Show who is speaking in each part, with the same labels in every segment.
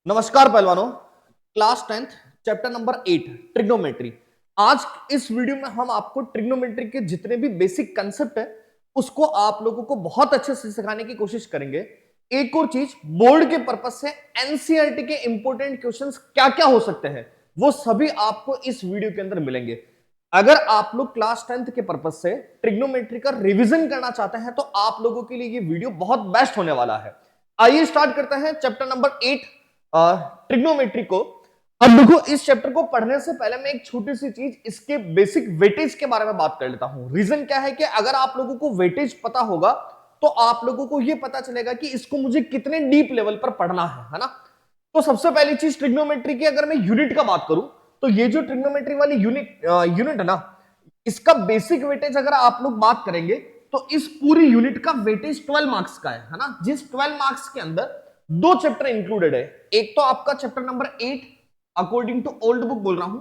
Speaker 1: नमस्कार पहलवानों। Class 10th chapter number 8 trigonometry. आज इस वीडियो में हम आपको ट्रिग्नोमेट्री के जितने भी बेसिक कंसेप्ट है उसको आप लोगों को बहुत अच्छे से सिखाने की कोशिश करेंगे। एक और चीज, बोर्ड के पर्पज से एनसीईआरटी के इंपॉर्टेंट क्वेश्चंस क्या क्या हो सकते हैं वो सभी आपको इस वीडियो के अंदर मिलेंगे। अगर आप लोग क्लास 10th के पर्पज से ट्रिग्नोमेट्री का रिवीजन करना चाहते हैं तो आप लोगों के लिए ये वीडियो बहुत बेस्ट होने वाला है। आइए स्टार्ट करते हैं चैप्टर नंबर 8 ट्रिग्नोमेट्री को। अब देखो, इस चैप्टर को पढ़ने से पहले मैं एक छोटी सी चीज, इसके बेसिक वेटेज के बारे में बात कर लेता हूं। रीजन क्या है कि अगर आप लोगों को वेटेज पता होगा तो आप लोगों को यह पता चलेगा कि इसको मुझे कितने डीप लेवल पर पढ़ना है ना। तो सबसे पहली चीज, ट्रिग्नोमेट्री की अगर मैं यूनिट का बात करूं तो ये जो ट्रिग्नोमेट्री वाली यूनिट है ना, इसका बेसिक वेटेज अगर आप लोग बात करेंगे तो इस पूरी यूनिट का वेटेज 12 मार्क्स का है ना। जिस 12 मार्क्स के अंदर दो चैप्टर इंक्लूडेड है। एक तो आपका chapter number 8 according to old book बोल रहा हूं,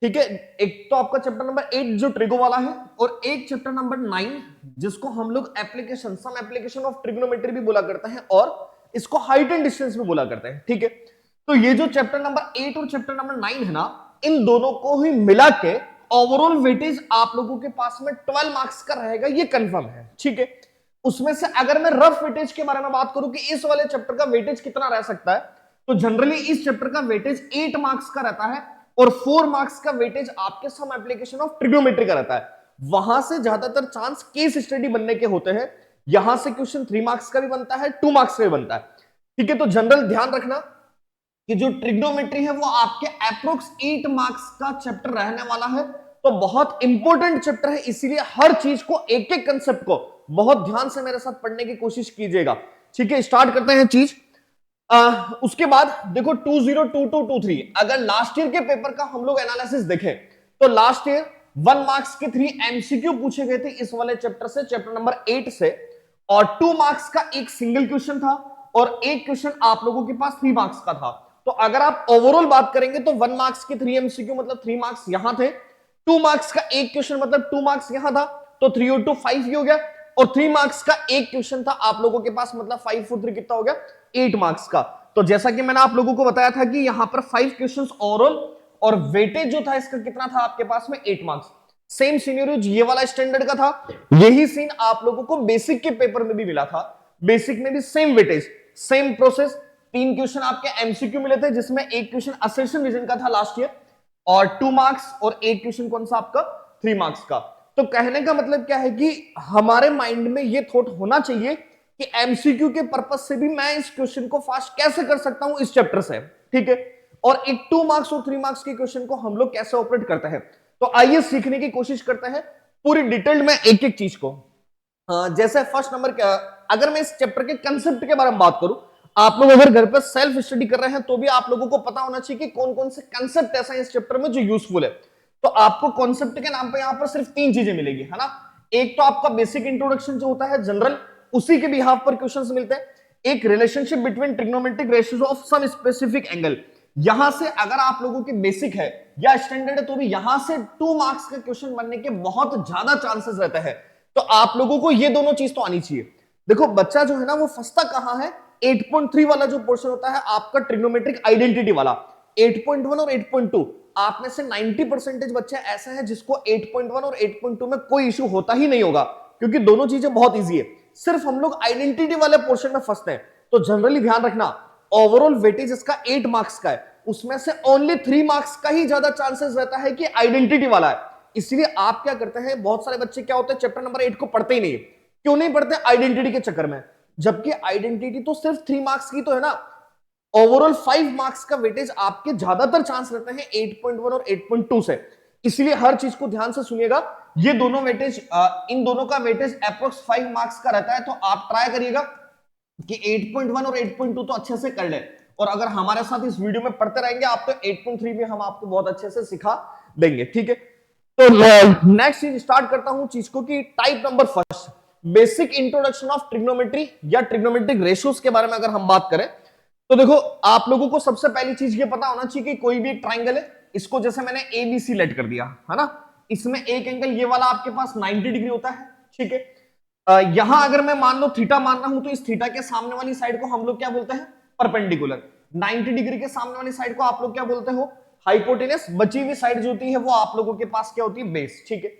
Speaker 1: ठीक है। एक तो आपका चैप्टर नंबर 8 जो ट्रिगो वाला है, और एक चैप्टर नंबर 9 जिसको हम लोग सम एप्लीकेशन ऑफ ट्रिग्नोमेट्री भी बोला करते हैं और इसको हाइट एंड डिस्टेंस भी बोला करते हैं, ठीक है। तो ये जो चैप्टर नंबर 8 और चैप्टर नंबर 9 है ना, इन दोनों को ही मिला के ओवरऑल वेटेज आप लोगों के पास में 12 मार्क्स का रहेगा, ये कंफर्म है, ठीक है। उसमें से अगर मैं रफ वेटेज के बारे में बात करूं कि इस वाले चैप्टर का वेटेज कितना रह सकता है, तो जनरली इस चैप्टर का वेटेज 8 मार्क्स का रहता है और 4 मार्क्स का वेटेज आपके सम एप्लीकेशन ऑफ ट्रिग्नोमेट्री का रहता है। वहां से ज्यादातर चांस केस स्टडी बनने के होते हैं। यहां से क्वेश्चन 3 मार्क्स का भी बनता है, 2 मार्क्स का भी बनता है, ठीक है। तो जनरल ध्यान रखना कि जो ट्रिग्नोमेट्री है वो आपके अप्रोक्स 8 मार्क्स का चैप्टर रहने वाला है। तो बहुत इंपॉर्टेंट चैप्टर है, इसीलिए हर चीज को, एक एक कंसेप्ट को बहुत ध्यान से मेरे साथ पढ़ने की कोशिश कीजिएगा, ठीक है। स्टार्ट करते हैं चीज। उसके बाद देखो 2022-23 अगर लास्ट ईयर के पेपर का हम लोग एनालिसिस देखें तो लास्ट ईयर 1 मार्क्स के 3 एमसीक्यू पूछे गए थे इस वाले चैप्टर से, चैप्टर नंबर 8 से, और 2 मार्क्स का एक सिंगल क्वेश्चन था और एक क्वेश्चन आप लोगों के पास 3 मार्क्स का था। तो अगर आप ओवरऑल बात करेंगे तो 1 मार्क्स के 3 एमसीक्यू मतलब 3 मार्क्स यहां थे, 2 मार्क्स का एक क्वेश्चन मतलब 2 मार्क्स यहां था, तो 3 और 2 5 ही हो गया, और 3 मार्क्स का एक क्वेश्चन था आप लोगों के पास, मतलब 5 और 3 कितना हो गया, 8 मार्क्स का। तो जैसा कि मैंने आप लोगों को बताया था कि यहां पर 5 क्वेश्चंस ओवरऑल और वेटेज जो था इसका कितना था आपके पास में, 8 मार्क्स। सेम सिनेरियो ये वाला स्टैंडर्ड का था, यही सीन आप लोगों को बेसिक के पेपर में भी मिला था। बेसिक में भी same weightage, same process, 3 question आपके एमसीक्यू मिले थे जिसमें एक क्वेश्चन असेशन रीजन का था लास्ट ईयर और 2 मार्क्स, और एक क्वेश्चन कौन सा आपका, 3 मार्क्स का। तो कहने का मतलब क्या है कि हमारे माइंड में ये थॉट होना चाहिए कि एमसीक्यू के पर्पज से भी मैं इस क्वेश्चन को फास्ट कैसे कर सकता हूं इस चैप्टर से, ठीक है। और एक 2 मार्क्स और 3 मार्क्स के क्वेश्चन को हम लोग कैसे ऑपरेट करते हैं। तो आइए सीखने की कोशिश करते हैं पूरी डिटेल्ड में एक एक चीज को। जैसे फर्स्ट नंबर क्या, अगर मैं इस चैप्टर के कंसेप्ट के बारे में बात करूं, आप लोग अगर घर पर सेल्फ स्टडी कर रहे हैं तो भी आप लोगों को पता होना चाहिए कि कौन कौन से कंसेप्ट ऐसा है इस चैप्टर में जो यूजफुल है। तो आपको कॉन्सेप्ट के नाम पे यहां पर सिर्फ 3 चीजें मिलेगी, है ना। एक तो आपका बेसिक इंट्रोडक्शन जो होता है जनरल, उसी के बिहाफ पर क्वेश्चंस मिलते हैं। एक relationship between trigonometric ratios of some specific angle, यहां से अगर आप लोगों की बेसिक है या स्टैंडर्ड है तो भी यहां से 2 मार्क्स का क्वेश्चन बनने के बहुत ज्यादा चांसेस रहते हैं। तो आप लोगों को ये दोनों चीज तो आनी चाहिए। देखो बच्चा जो है ना वो फंसता कहां है, 8.3 वाला जो पोर्शन होता है आपका ट्रिग्नोमेट्रिक आइडेंटिटी वाला, 8.1 और 8.2, आप में से 90% बच्चे ऐसे हैं जिसको 8.1 और 8.2 में कोई इशू होता ही नहीं होगा, क्योंकि दोनों चीजें बहुत इजी है। सिर्फ हम लोग आइडेंटिटी वाले पोर्शन में फंसते हैं। तो जनरली ध्यान रखना, ओवरऑल वेटेज इसका 8 मार्क्स का है, उसमें से ओनली 3 मार्क्स का ही ज्यादा चांसेस रहता है कि आइडेंटिटी वाला है। इसलिए आप क्या करते हैं, बहुत सारे बच्चे क्या होते हैं चैप्टर नंबर 8 को पढ़ते ही नहीं। क्यों नहीं पढ़ते, आइडेंटिटी के चक्कर में, जबकि आइडेंटिटी तो सिर्फ 3 मार्क्स की तो है ना। ओवरऑल 5 मार्क्स का वेटेज आपके ज्यादातर चांस रहते हैं 8.1 और 8.2 से। इसलिए हर चीज को ध्यान से सुनिएगा, ये दोनों वेटेज, इन दोनों का वेटेज अप्रोक्स 5 मार्क्स का रहता है। तो आप ट्राई करिएगा कि 8.1 और 8.2 तो अच्छे से कर ले, और अगर हमारे साथ इस वीडियो में पढ़ते रहेंगे आप तो 8.3 भी हम आपको बहुत अच्छे से सिखा देंगे, ठीक है। तो नेक्स्ट चीज स्टार्ट करता हूं चीज को कि type number first, basic introduction of trigonometry या ट्रिग्नोमेट्रिक रेशियोज के बारे में अगर हम बात करें तो देखो आप लोगों को सबसे पहली चीज ये पता होना चाहिए कि कोई भी एक ट्राइंगल है, इसको जैसे मैंने एबीसी लेट कर दिया है ना, इसमें एक एंगल ये वाला आपके पास 90 डिग्री होता है, ठीक है। यहां अगर मैं मान लो थीटा मान रहा हूं तो इस थीटा के सामने वाली साइड को हम लोग क्या बोलते हैं, परपेंडिकुलर। 90 डिग्री के सामने वाली साइड को आप लोग क्या बोलते हो, हाइपोटेनस। बची हुई साइड जो होती है वो आप लोगों के पास क्या होती है, बेस। ठीक है,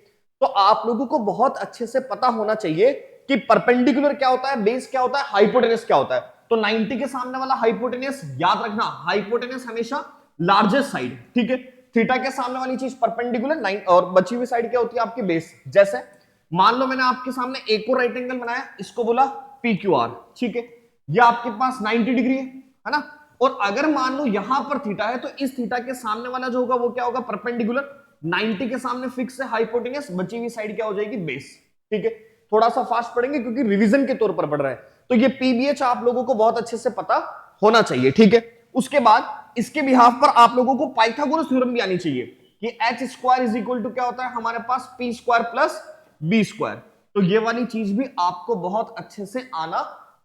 Speaker 1: तो आप लोगों को बहुत अच्छे से पता होना चाहिए कि परपेंडिकुलर क्या होता है, बेस क्या होता है, हाइपोटेनस क्या होता है। तो 90 के सामने वाला हाइपोटेनस, याद रखना हाइपोटेनस हमेशा लार्जेस्ट साइड। ठीक है, थीटा के सामने वाली चीज परपेंडिकुलर, और बची हुई साइड क्या होती है आपकी, बेस। जैसे मान लो मैंने आपके सामने एक और राइट एंगल बनाया, इसको बोला पी क्यू आर। ठीक है, ये आपके पास 90 डिग्री है ना, और अगर मान लो यहां पर थीटा है तो इस थीटा के सामने वाला जो होगा वो क्या होगा, परपेंडिकुलर। 90 के सामने फिक्स है हाइपोटेनस, बची हुई साइड क्या हो जाएगी, बेस। ठीक है, थोड़ा सा फास्ट पढ़ेंगे क्योंकि रिवीजन के तौर पर पढ़ रहे हैं, तो ये पीबीएच आप लोगों को बहुत अच्छे से पता होना चाहिए। ठीक है, उसके बाद इसके बिहाफ पर आप लोगों को पाइथागोरस थ्योरम भी आनी चाहिए कि H square is equal to क्या होता है हमारे पास, P square plus B square. तो ये वाली चीज भी आपको बहुत अच्छे से आना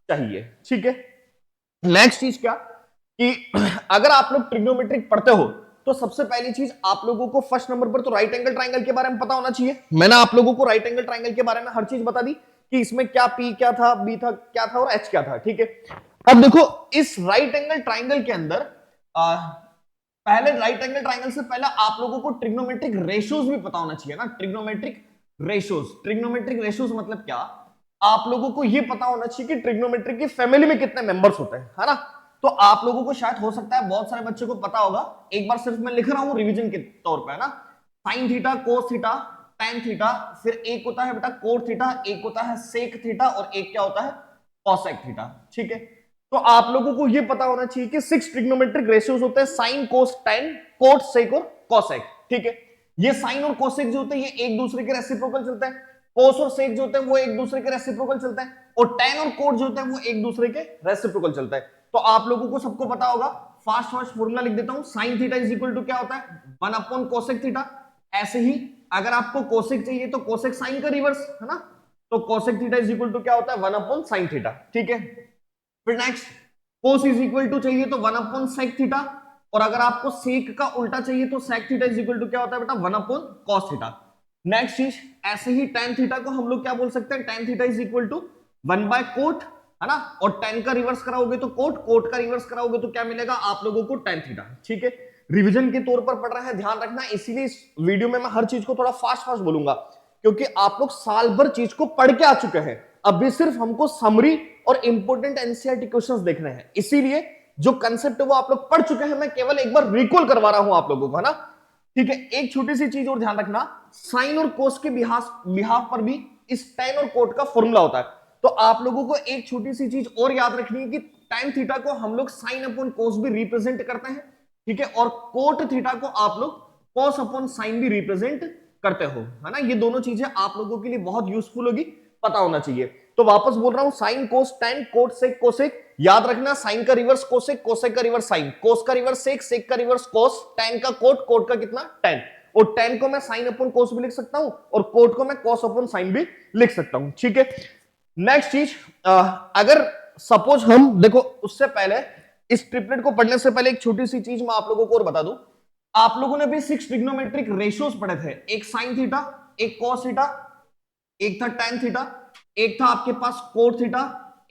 Speaker 1: चाहिए। ठीक है, नेक्स्ट चीज क्या कि अगर आप लोग ट्रिग्नोमेट्रिक पढ़ते हो तो सबसे पहली चीज आप लोगों को फर्स्ट नंबर पर तो राइट एंगल ट्राइंगल के बारे में पता होना चाहिए। मैंने आप लोगों को राइट एंगल ट्राइंगल के बारे में हर चीज बता दी कि इसमें क्या पी क्या था, बी था क्या था और एच क्या था। ठीक है, अब देखो इस राइट एंगल ट्राइंगल के अंदर पहले राइट एंगल ट्राइंगल से पहले आप लोगों को ट्रिग्नोमेट्रिक रेशियोज भी पता होना चाहिए ना। ट्रिग्नोमेट्रिक रेशियोज, ट्रिग्नोमेट्रिक रेशियोज मतलब क्या, आप लोगों को यह पता होना चाहिए कि ट्रिग्नोमेट्रिक की फैमिली में कितने मेंबर्स होते हैं, है ना। तो आप लोगों को शायद हो सकता है बहुत सारे बच्चों को पता होगा, एक बार सिर्फ मैं लिख रहा हूं रिवीजन के तौर पे, है ना। Sine theta, cos theta, tan theta, फिर एक होता है बेटा कोट थीटा, एक होता है सेक थीटा और एक क्या होता है, कॉसेक थीटा। ठीक है, तो आप लोगों को यह पता होना चाहिए कि 6 ट्रिग्नोमेट्रिक रेशियोज होते हैं, sine cos tan cot sec और कॉसेक। ठीक है, ये साइन और कोसेक जो होते हैं ये एक दूसरे के रेसिप्रोकल चलते हैं, कोस और सेक जो होते हैं वो एक दूसरे के रेसिप्रोकल चलते हैं, और टेन और कोट जो होते हैं वो एक दूसरे के रेसिप्रोकल चलता है। तो आप लोगों को सबको पता होगा, फास्ट फास्ट फॉर्मूला लिख देता हूं, sine theta is equal to क्या होता है, 1 अपॉन कोसेक थीटा। ऐसे ही अगर आपको कोसेक चाहिए तो कोसेक साइन का रिवर्स, है ना, तो cosec theta is equal to क्या होता है, 1 अपॉन साइन थीटा। ठीक है, फिर next cos is equal to चाहिए तो 1 अपॉन सेक थीटा, और अगर आपको सेक का उल्टा चाहिए तो sec theta is equal to क्या होता है बेटा, 1 अपॉन कॉस थीटा। नेक्स्ट चीज ऐसे ही tan थीटा को हम लोग क्या बोल सकते हैं, tan theta is equal to 1 by cot, है ना, और tan का रिवर्स कराओगे तो कोट, कोट का रिवर्स कराओगे तो क्या मिलेगा आप लोगों को, tan थीटा। ठीक है, रिवीजन के तौर पर पढ़ रहे हैं, ध्यान रखना, इसीलिए इस वीडियो में मैं हर चीज को थोड़ा फास्ट फास्ट बोलूंगा क्योंकि आप लोग साल भर चीज को पढ़ के आ चुके हैं, अभी सिर्फ हमको समरी और इंपोर्टेंट एनसीईआरटी क्वेश्चंस देखने हैं, इसीलिए जो कंसेप्ट है वो आप लोग पढ़ चुके हैं, मैं केवल एक बार रिकॉल करवा रहा हूं आप लोगों को, है ना। ठीक है, एक छोटी सी चीज और ध्यान रखना, साइन और कोस के बिहाफ पर भी इस tan और कोट का फॉर्मूला होता है। तो आप लोगों को एक छोटी सी चीज और याद रखनी है कि tan थीटा को हम लोग साइन अपॉन कोस भी रिप्रेजेंट करते हैं। ठीक है, और कोट थीटा को आप लोग कॉस अपॉन साइन भी रिप्रेजेंट करते हो, है ना। ये दोनों चीजें आप लोगों के लिए बहुत यूजफुल होगी, पता होना चाहिए। तो वापस बोल रहा हूं, sine cos tan cot sec cosec, याद रखना, साइन का रिवर्स कोसेक, कोसेक का रिवर्स साइन, कोस का रिवर्स सेक, सेक का रिवर्स कोस, टेन का कोट, कोट का कितना टेन, और टेन को मैं साइन अपॉन कोस भी लिख सकता हूं और कोट को मैं कॉस अपॉन साइन भी लिख सकता हूं। ठीक है, नेक्स्ट चीज, अगर सपोज हम देखो, उससे पहले इस ट्रिपलेट को पढ़ने से पहले एक छोटी सी चीज मैं आप लोगों को और बता दूं, आप लोगों ने भी 6 ट्रिग्नोमेट्रिक रेशियोज पढ़े थे, एक साइन थीटा, एक कॉस थीटा, एक था tan थीटा, एक था आपके पास कोट थीटा,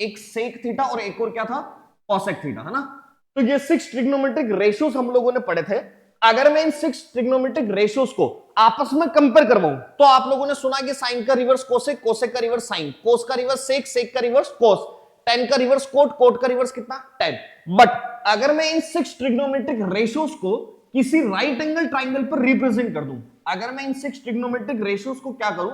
Speaker 1: एक सेक थीटा और एक और क्या था, कॉसेक थीटा, है ना। तो ये 6 ट्रिग्नोमेट्रिक रेशियोज हम लोगों ने पढ़े थे। अगर मैं इन 6 ट्रिग्नोमेट्रिक रेशियोज को आपस में कंपेयर करवाऊं तो आप लोगों ने सुना कि साइन का रिवर्स कोसेक, कोसेक का रिवर्स साइन, कोस का रिवर्स सेक, सेक का रिवर्स कोस, tan का रिवर्स कोट, कोट का रिवर्स कितना tan। बट अगर मैं इन 6 ट्रिग्नोमेट्रिक रेशियोज को किसी राइट एंगल ट्राइंगल पर रिप्रेजेंट कर दूं, अगर मैं इन 6 ट्रिग्नोमेट्रिक रेशियोज को क्या करूं,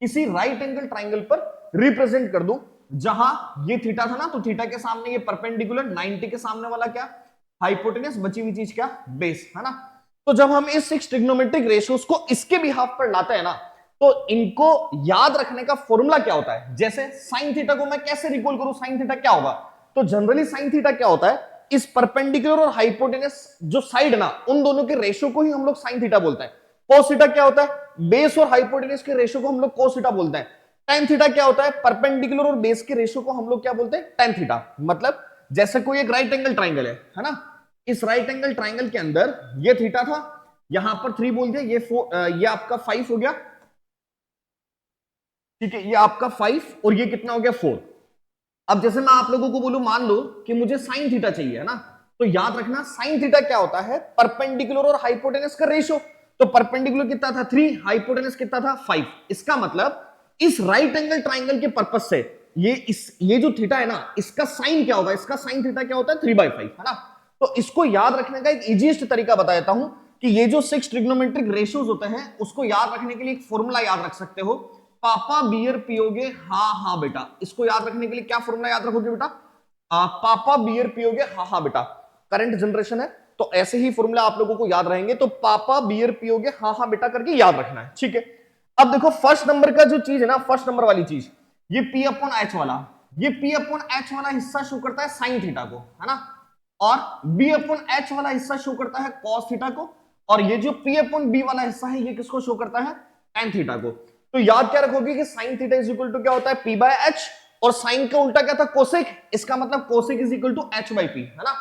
Speaker 1: किसी राइट एंगल ट्राइंगल पर रिप्रेजेंट कर दूं, जहां ये थीटा था ना, तो थीटा के सामने ये परपेंडिकुलर, 90 के सामने वाला क्या, हाइपोटेनस, बची हुई चीज क्या, बेस, है ना। तो जब हम इस 6 ट्रिग्नोमेट्रिक रेशियोज को इसके बिहाफ पर लाते हैं ना, तो इनको याद रखने का फॉर्मूला क्या होता है, जैसे साइन थीटा को मैं कैसे रिकॉल करूं, साइन थीटा क्या होगा, तो जनरली साइन थीटा क्या होता है, इस परपेंडिकुलर और हाइपोटेनस जो साइड ना, उन दोनों के रेशियो को ही हम लोग साइन थीटा बोलते हैं। कोस थीटा क्या होता है, बेस और हाइपोटेनस के रेशियो को हम लोग कोस थीटा बोलते हैं। tan थीटा क्या होता है, परपेंडिकुलर और बेस के रेशियो को हम लोग क्या बोलते हैं, tan थीटा। मतलब जैसे कोई एक राइट एंगल ट्राइंगल है ना, इस राइट एंगल ट्राइंगल के अंदर ये थीटा था, यहां पर 3 बोल दिया, ये आपका 5 हो गया, ठीक है, ये आपका 5 और ये कितना हो गया 4। अब जैसे मैं आप लोगों को बोलूं, मान लो कि मुझे साइन थीटा चाहिए, है ना, तो याद रखना साइन थीटा क्या होता है, परपेंडिकुलर और हाइपोटेनस का रेशियो। तो परपेंडिकुलर कितना था 3, हाइपोटेनस कितना था 5। इसका मतलब इस राइट एंगल ट्राइंगल के पर्पज से ये जो थीटा है ना, इसका साइन क्या होगा, इसका साइन थीटा क्या होता है 3/5, है ना। तो इसको याद रखने का एक इजीएस्ट तरीका बता देता हूं कि ये जो 6 ट्रिग्नोमेट्रिक रेशियोज होते हैं उसको याद रखने के लिए एक फॉर्मूला याद रख सकते हो, पापा बियर पियोगे हाँ बेटा। इसको याद रखने के लिए क्या फॉर्मूला याद रखोगे बेटा, पापा बियर पियोगे हाँ बेटा। करंट जनरेशन है तो ऐसे ही फॉर्मूला आप लोगों को याद रहेंगे, तो पापा बियर पियोगे हाँ बेटा करके याद रखना है, ठीक है। अब देखो फर्स्ट नंबर का जो चीज है ना, फर्स्ट नंबर वाली चीज, ये P अपॉन एच वाला, ये P अपॉन एच वाला हिस्सा शो करता है साइन थीटा को, है ना, और B अपॉन एच वाला हिस्सा शो करता है कॉस थीटा को, और ये जो P अपॉन B वाला हिस्सा है ये किसको शो करता है, tan थीटा को। तो याद क्या रखोगे कि sine theta is equal to क्या होता है P बाय एच, और साइन का उल्टा क्या था कोसेक, इसका मतलब cosec is equal to H by P, है ना।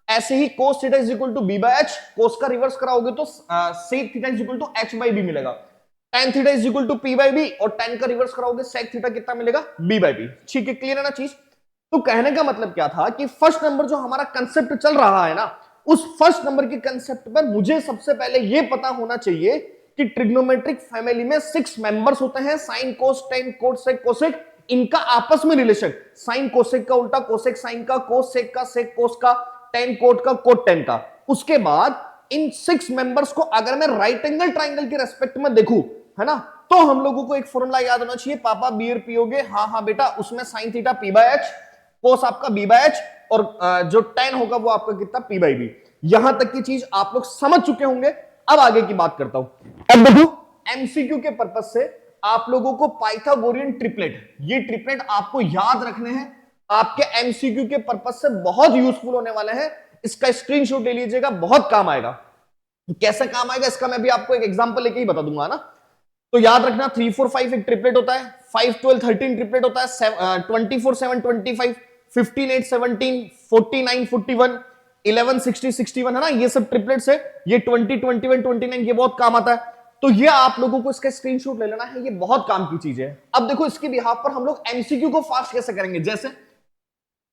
Speaker 1: ऐसे ही cos theta is equal to B by H, cos का रिवर्स कराओगे तो sec theta is equal to H by B मिलेगा। tan theta is equal to P by B, और tan का रिवर्स कराओगे सेक थीटा कितना मिलेगा, बी बाई बी। ठीक है, क्लियर है ना चीज। तो कहने का मतलब क्या था कि फर्स्ट नंबर जो हमारा कंसेप्ट चल रहा है ना, उस फर्स्ट नंबर के कंसेप्ट पर मुझे सबसे पहले यह पता होना चाहिए कि ट्रिग्नोमेट्रिक फैमिली में 6 मेंबर्स होते हैं, sine cos tan cot sec cosec, इनका आपस में रिलेशन, साइन कोसेक का उल्टा कोसेक साइन का, कोस सेक का सेक कोस का, टेन कोट का कोट टेन का। उसके बाद इन 6 मेंबर्स को अगर मैं राइट एंगल ट्राइंगल के रेस्पेक्ट में देखूं, है ना, तो हम लोगों को एक फॉर्मूला याद होना चाहिए, पापा बियर पियोगे हाँ बेटा, उसमें sine theta P by H, cos आपका बी बाय एच, और जो टेन होगा वो आपका कितना पी बाई बी। यहां तक की चीज आप लोग समझ चुके होंगे। अब आगे की बात करता हूं। अब देखो एमसीक्यू के पर्पज से आप लोगों को पाइथागोरियन ट्रिपलेट, ये ट्रिपलेट आपको याद रखने हैं, आपके एमसीक्यू के पर्पज से बहुत यूजफुल होने वाले हैं। इसका स्क्रीनशॉट ले लीजिएगा, बहुत काम आएगा। कैसे काम आएगा इसका मैं भी आपको एक एग्जांपल लेके ही बता दूंगा ना। तो याद रखना 3 4 5 एक ट्रिपलेट होता है, 5 12 13 ट्रिपलेट होता है, 24 7 25, 15 8 17, 49 41, 11 60 61, है ना, ये सब ट्रिपलेट्स है। ये 20 21 29 ये बहुत काम आता है। तो ये आप लोगों को इसका स्क्रीनशॉट ले लेना है, ये बहुत काम की चीज है। अब देखो इसके बिहाफ पर हम लोग एमसीक्यू को फास्ट कैसे करेंगे, जैसे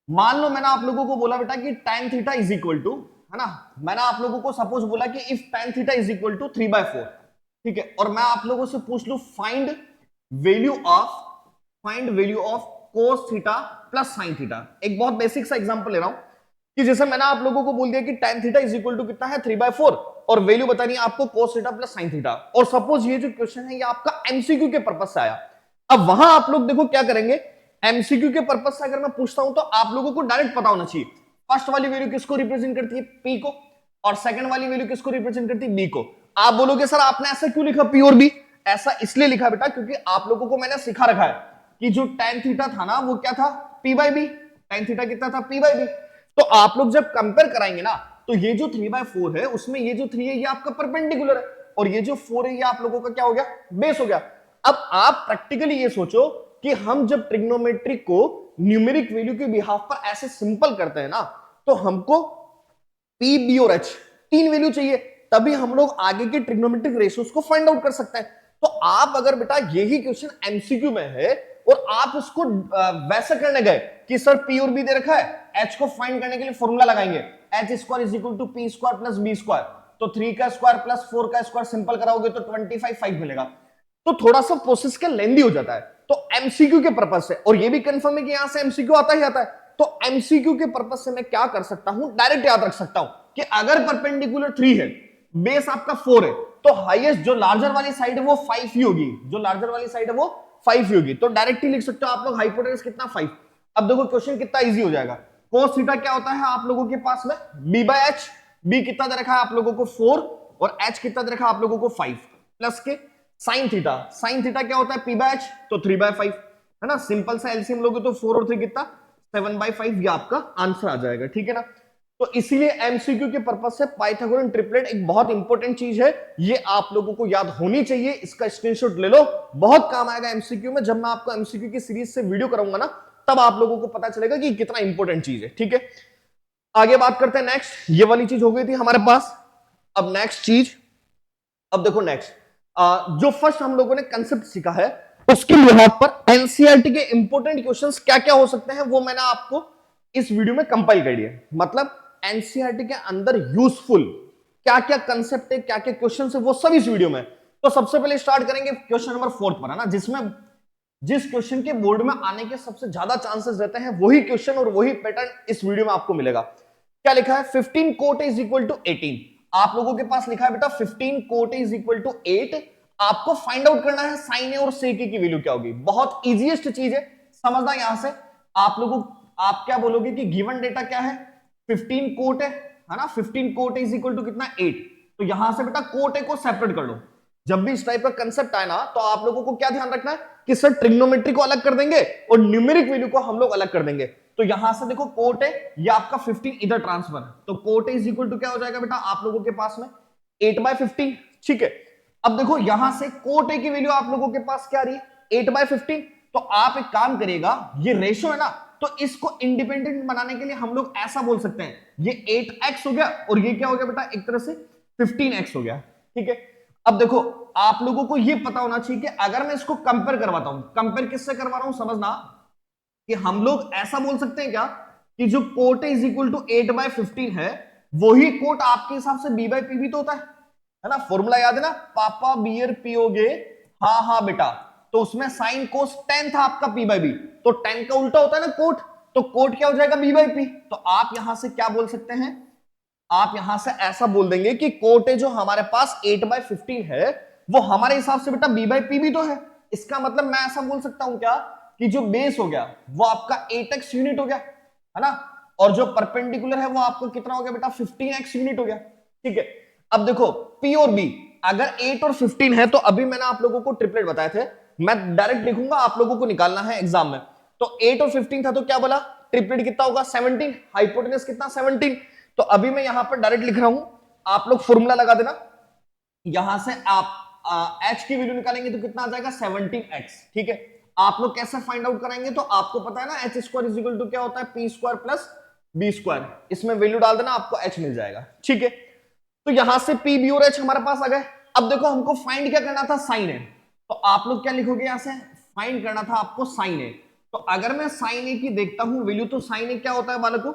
Speaker 1: मान लो मैंने आप लोगों को बोला बेटा कि tan theta is equal to, है ना, मैंने आप लोगों को सपोज बोला कि if tan theta is equal to 3/4, ठीक है, और मैं आप लोगों से पूछ लू find value of cos theta plus sine theta. एक बहुत बेसिक सा एग्जांपल ले रहा हूं कि जैसे मैंने आप लोगों को बोल दिया कि tan theta is equal to कितना है 3/4, और वैल्यू बतानी है आपको cos theta plus sine theta, और सपोज ये जो क्वेश्चन है ये आपका एमसीक्यू के पर्पज से आया। अब वहां आप लोग देखो क्या करेंगे, एमसीक्यू के पर्पज से अगर मैं पूछता हूं तो आप लोगों को डायरेक्ट पता होना चाहिए फर्स्ट वाली वैल्यू किसको रिप्रेजेंट करती है, पी को, और सेकंड वाली वैल्यू किसको रिप्रेजेंट करती है, बी को। आप बोलोगे सर आपने ऐसा क्यों लिखा पी और बी, ऐसा इसलिए लिखा बेटा क्योंकि आप लोगों को मैंने सिखा रखा है कि जो tan थीटा था ना वो क्या था P by B, tan theta कितना था पी बाई बी। तो आप लोग जब कंपेयर कराएंगे ना तो ये जो 3/4 है उसमें ये जो 3 है ये आपका परपेंडिकुलर है, और ये जो 4 है ये आप लोगों का क्या हो गया, बेस हो गया। अब आप प्रैक्टिकली ये सोचो कि हम जब ट्रिग्नोमेट्री को न्यूमेरिक वैल्यू के बिहाफ पर ऐसे सिंपल करते हैं ना, तो हमको पी बी और एच 3 वैल्यू चाहिए, तभी हम लोग आगे के ट्रिग्नोमेट्रिक रेशियोज को फाइंड आउट कर सकते हैं। तो आप अगर बेटा यही क्वेश्चन एमसीक्यू में है और आप उसको वैसे करने गए कि सर पी और बी दे रखा है, एच को फाइंड करने के लिए फॉर्मूला लगाएंगे, H square is equal to P square plus B square, तो 3 का स्क्वायर प्लस 4 का स्क्वायर सिंपल कराओगे तो 25 5 मिलेगा। तो थोड़ा सा प्रोसेस का लेंदी हो जाता है। तो एमसीक्यू के पर्पज से, और ये भी कंफर्म है कि यहां से एमसीक्यू आता ही आता है, तो एमसीक्यू के पर्पज से मैं क्या कर सकता हूं, डायरेक्ट याद रख सकता हूं कि अगर परपेंडिकुलर 3 है, बेस आपका 4 है, तो हाईएस्ट जो लार्जर वाली साइड है वो 5 ही होगी, जो लार्जर वाली साइड है वो 5 ही होगी। तो डायरेक्ट ही लिख सकते हो आप लोग हाइपोटेनस कितना 5। अब देखो क्वेश्चन कितना इजी हो जाएगा। कोस थीटा क्या होता है आप लोगों के पास में b बाय एच, b कितना दे रखा है आप लोगों को 4, और h कितना दे रखा है आप लोगों को 5, प्लस के साइन थीटा क्या होता है p बाय एच, तो 3/5, है ना, सिंपल सा एलसीएम लोगे तो 4 और 3 कितना 7/5, ये आपका आंसर आ जाएगा, ठीक है ना। तो इसीलिए एमसीक्यू के पर्पज से पाइथागोरन ट्रिपलेट एक बहुत इंपॉर्टेंट चीज है, ये आप लोगों को याद होनी चाहिए। इसका स्क्रीनशॉट ले लो, बहुत काम आएगा एमसीक्यू में। जब मैं आपको एमसीक्यू की सीरीज से वीडियो कराऊंगा ना, तब आप लोगों को पता चलेगा कि कितना इंपॉर्टेंट चीज है, ठीक है। आगे बात करते हैं नेक्स्ट, ये वाली चीज हो गई थी हमारे पास। अब नेक्स्ट चीज, अब देखो नेक्स्ट जो फर्स्ट हम लोगों ने कंसेप्ट सीखा है उसके लिहाज पर एनसीईआरटी के इंपॉर्टेंट क्वेश्चंस क्या क्या हो सकते हैं वो मैंने आपको इस वीडियो में कंपाइल कर दिया। मतलब एनसीईआरटी के अंदर यूजफुल क्या क्या कंसेप्ट है, क्या क्या क्वेश्चन है, वो सब इस वीडियो में। तो सबसे पहले स्टार्ट करेंगे क्वेश्चन नंबर 4 पर, है ना, जिसमें जिस क्वेश्चन के बोर्ड में आने के सबसे ज्यादा चांसेस रहते हैं वही क्वेश्चन और वही पैटर्न इस वीडियो में आपको मिलेगा। क्या लिखा है? 15 कोट इज इक्वल टू 18। आप लोगों के पास लिखा है बेटा 15 कोट इज इक्वल टू 8। आपको फाइंड आउट करना है साइन ए और सेक ए की वैल्यू क्या होगी। बहुत इजीएस्ट चीज है, समझना। यहां से आप लोगों आप क्या बोलोगे कि गिवन डेटा क्या है, 15 कोट है ना, 15 कोट इज इक्वल टू कितना, 8। तो यहां से बेटा कोट ए को सेपरेट कर लो। जब भी इस टाइप का कंसेप्ट आए ना तो आप लोगों को क्या ध्यान रखना है कि सर ट्रिग्नोमेट्री को अलग कर देंगे और न्यूमेरिक वैल्यू को हम लोग अलग कर देंगे। तो यहां से देखो कोट है, ये आपका 15 इधर ट्रांसफर, तो कोट इज इक्वल टू क्या हो जाएगा बेटा आप लोगों के पास में 8/15। ठीक है, अब देखो यहां से कोट ए की वैल्यू आप लोगों के पास क्या आ रही है, 8/15। तो आप एक काम करिएगा, ये रेशो है ना, तो इसको इंडिपेंडेंट बनाने के लिए हम लोग ऐसा बोल सकते हैं, ये 8x हो गया और ये क्या हो गया बेटा एक तरह से 15x हो गया। ठीक है, अब देखो आप लोगों को ये पता होना चाहिए कि अगर मैं इसको कंपेयर करवाता हूं, कंपेयर किससे करवा रहा हूं समझना, कि हम लोग ऐसा बोल सकते हैं क्या कि जो कोट इज इक्वल टू 8/15 है वही कोट आपके हिसाब से b/p भी तो होता है ना। फॉर्मूला याद है ना, पापा बियर पियोगे, हाँ हाँ बेटा, तो उसमें साइन कोस tan था आपका p/b, तो tan का उल्टा होता है ना कोट, तो कोट क्या हो जाएगा b/p। तो आप यहां से क्या बोल सकते हैं, आप यहां से ऐसा बोल देंगे कि कोट जो हमारे पास 8/15 है वो हमारे हिसाब से बेटा b/p भी तो है। इसका मतलब मैं ऐसा बोल सकता हूं क्या कि जो बेस हो गया वो आपका 8x यूनिट हो गया, है ना, और जो परपेंडिकुलर है वो आपको कितना हो गया बेटा 15x यूनिट हो गया। ठीक है, अब देखो p और b अगर 8 और 15 है तो अभी मैंने आप लोगों को ट्रिपलेट बताए थे, मैं डायरेक्ट लिखूंगा, आप लोगों को निकालना है एग्जाम में। तो 8 और 15 था तो क्या बोला, ट्रिपलेट कितना होगा 17, हाइपोटेनस कितना 17। तो अभी मैं यहां पर डायरेक्ट लिख रहा हूं, आप लोग फॉर्मूला लगा देना, यहां से आप h की वैल्यू निकालेंगे तो कितना आ जाएगा 17x। ठीक है, आप लोग कैसे फाइंड आउट कराएंगे, तो आपको पता है ना h square is equal to क्या होता है p square plus b square, इसमें वैल्यू डाल देना आपको h मिल जाएगा। ठीक है, तो यहां से p b और h हमारे पास आ गए। अब देखो हमको फाइंड क्या करना था, साइन ए, तो आप लोग क्या लिखोगे, यहां से फाइंड करना था आपको साइन ए। तो अगर मैं साइन ए की देखता हूं वैल्यू, तो साइन ए क्या होता है बालकों,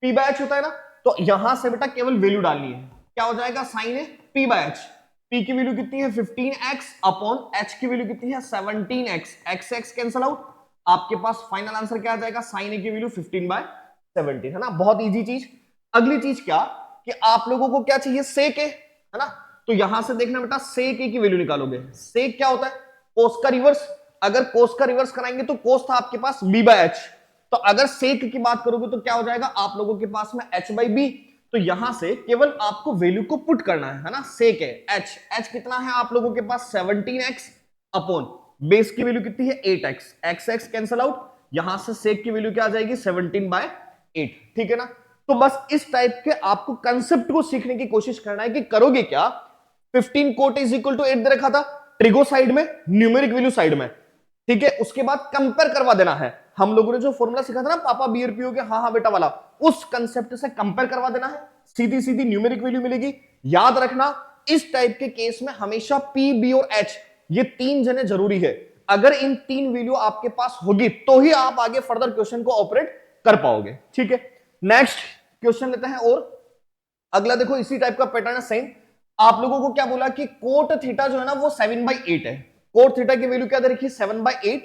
Speaker 1: p/h होता है ना, तो यहां से बेटा केवल वैल्यू डालनी है, क्या हो जाएगा साइन ए p/h। p की वैल्यू कितनी है 15x अपॉन h की वैल्यू कितनी है 17x, x कैंसिल आउट, आपके पास फाइनल आंसर क्या आ जाएगा, साइन ए की वैल्यू 15/17, है ना। बहुत इजी चीज। अगली चीज क्या कि आप लोगों को क्या चाहिए, सेक ए, है ना, तो यहां से देखना बेटा सेक ए की वैल्यू निकालोगे। सेक क्या होता है, कोस का रिवर्स, अगर कोस का रिवर्स कराएंगे तो कोस था आपके पास b/h, तो अगर सेक की बात करोगे तो क्या हो जाएगा आप लोगों के पास में h/b। तो यहां से केवल आपको वैल्यू को पुट करना है ना, सेक है h कितना है आप लोगों के पास 17x अपॉन बेस की वैल्यू कितनी है 8x, x कैंसिल आउट, यहां से सेक की वैल्यू क्या आ जाएगी 17/8। ठीक है ना, तो बस इस टाइप के आपको कंसेप्ट को सीखने की कोशिश करना है कि करोगे क्या, 15 कोट इज इक्वल टू 8 दे रखा था, ट्रिगो साइड में, न्यूमेरिक वैल्यू साइड में। ठीक है, उसके बाद कंपेयर करवा देना है, हम लोगों ने जो फॉर्मूला सीखा था ना पापा बियर पियोगे, हाँ हाँ बेटा वाला, उस कंसेप्ट से कंपेयर करवा देना है, सीधी सीधी न्यूमेरिक वैल्यू मिलेगी। याद रखना इस टाइप के केस में हमेशा पी बी और एच ये तीन जने जरूरी है, अगर इन तीन वैल्यू आपके पास होगी तो ही आप आगे फर्दर क्वेश्चन को ऑपरेट कर पाओगे। ठीक है, नेक्स्ट क्वेश्चन लेते हैं, और अगला देखो इसी टाइप का पैटर्न है सेम। आप लोगों को क्या बोला कि कोट थीटा जो है ना वो 7/8 है, कोट थीटा की वैल्यू क्या दे रखी है 7/8।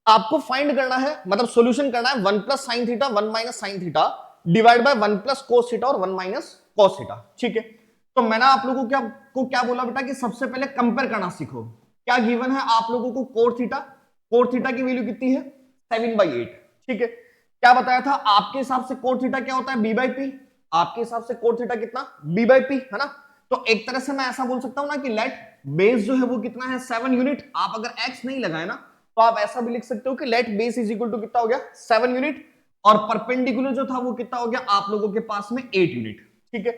Speaker 1: आपको फाइंड करना है, मतलब सॉल्यूशन करना है 1 plus sine theta 1 minus sine theta divide by 1 plus cos theta और 1 माइनस कोस थीटा। ठीक है, तो मैंने आप लोगों को क्या बोला बेटा कि सबसे पहले कंपेयर करना सीखो। क्या गिवन है आप लोगों को, कोट थीटा की वैल्यू कितनी है 7/8। ठीक है, क्या बताया था आपके हिसाब से कोट थीटा क्या होता है b/p, आपके हिसाब से कोट थीटा कितना b/p, है ना। तो एक तरह से मैं ऐसा बोल सकता हूं ना कि लेट बेस जो है वो कितना है 7 यूनिट, आप अगर x नहीं लगाए ना तो आप ऐसा भी लिख सकते हो कि let base is equal to कितना हो गया 7 यूनिट, और परपेंडिकुलर जो था वो कितना हो गया आप लोगों के पास में 8 यूनिट। ठीक है,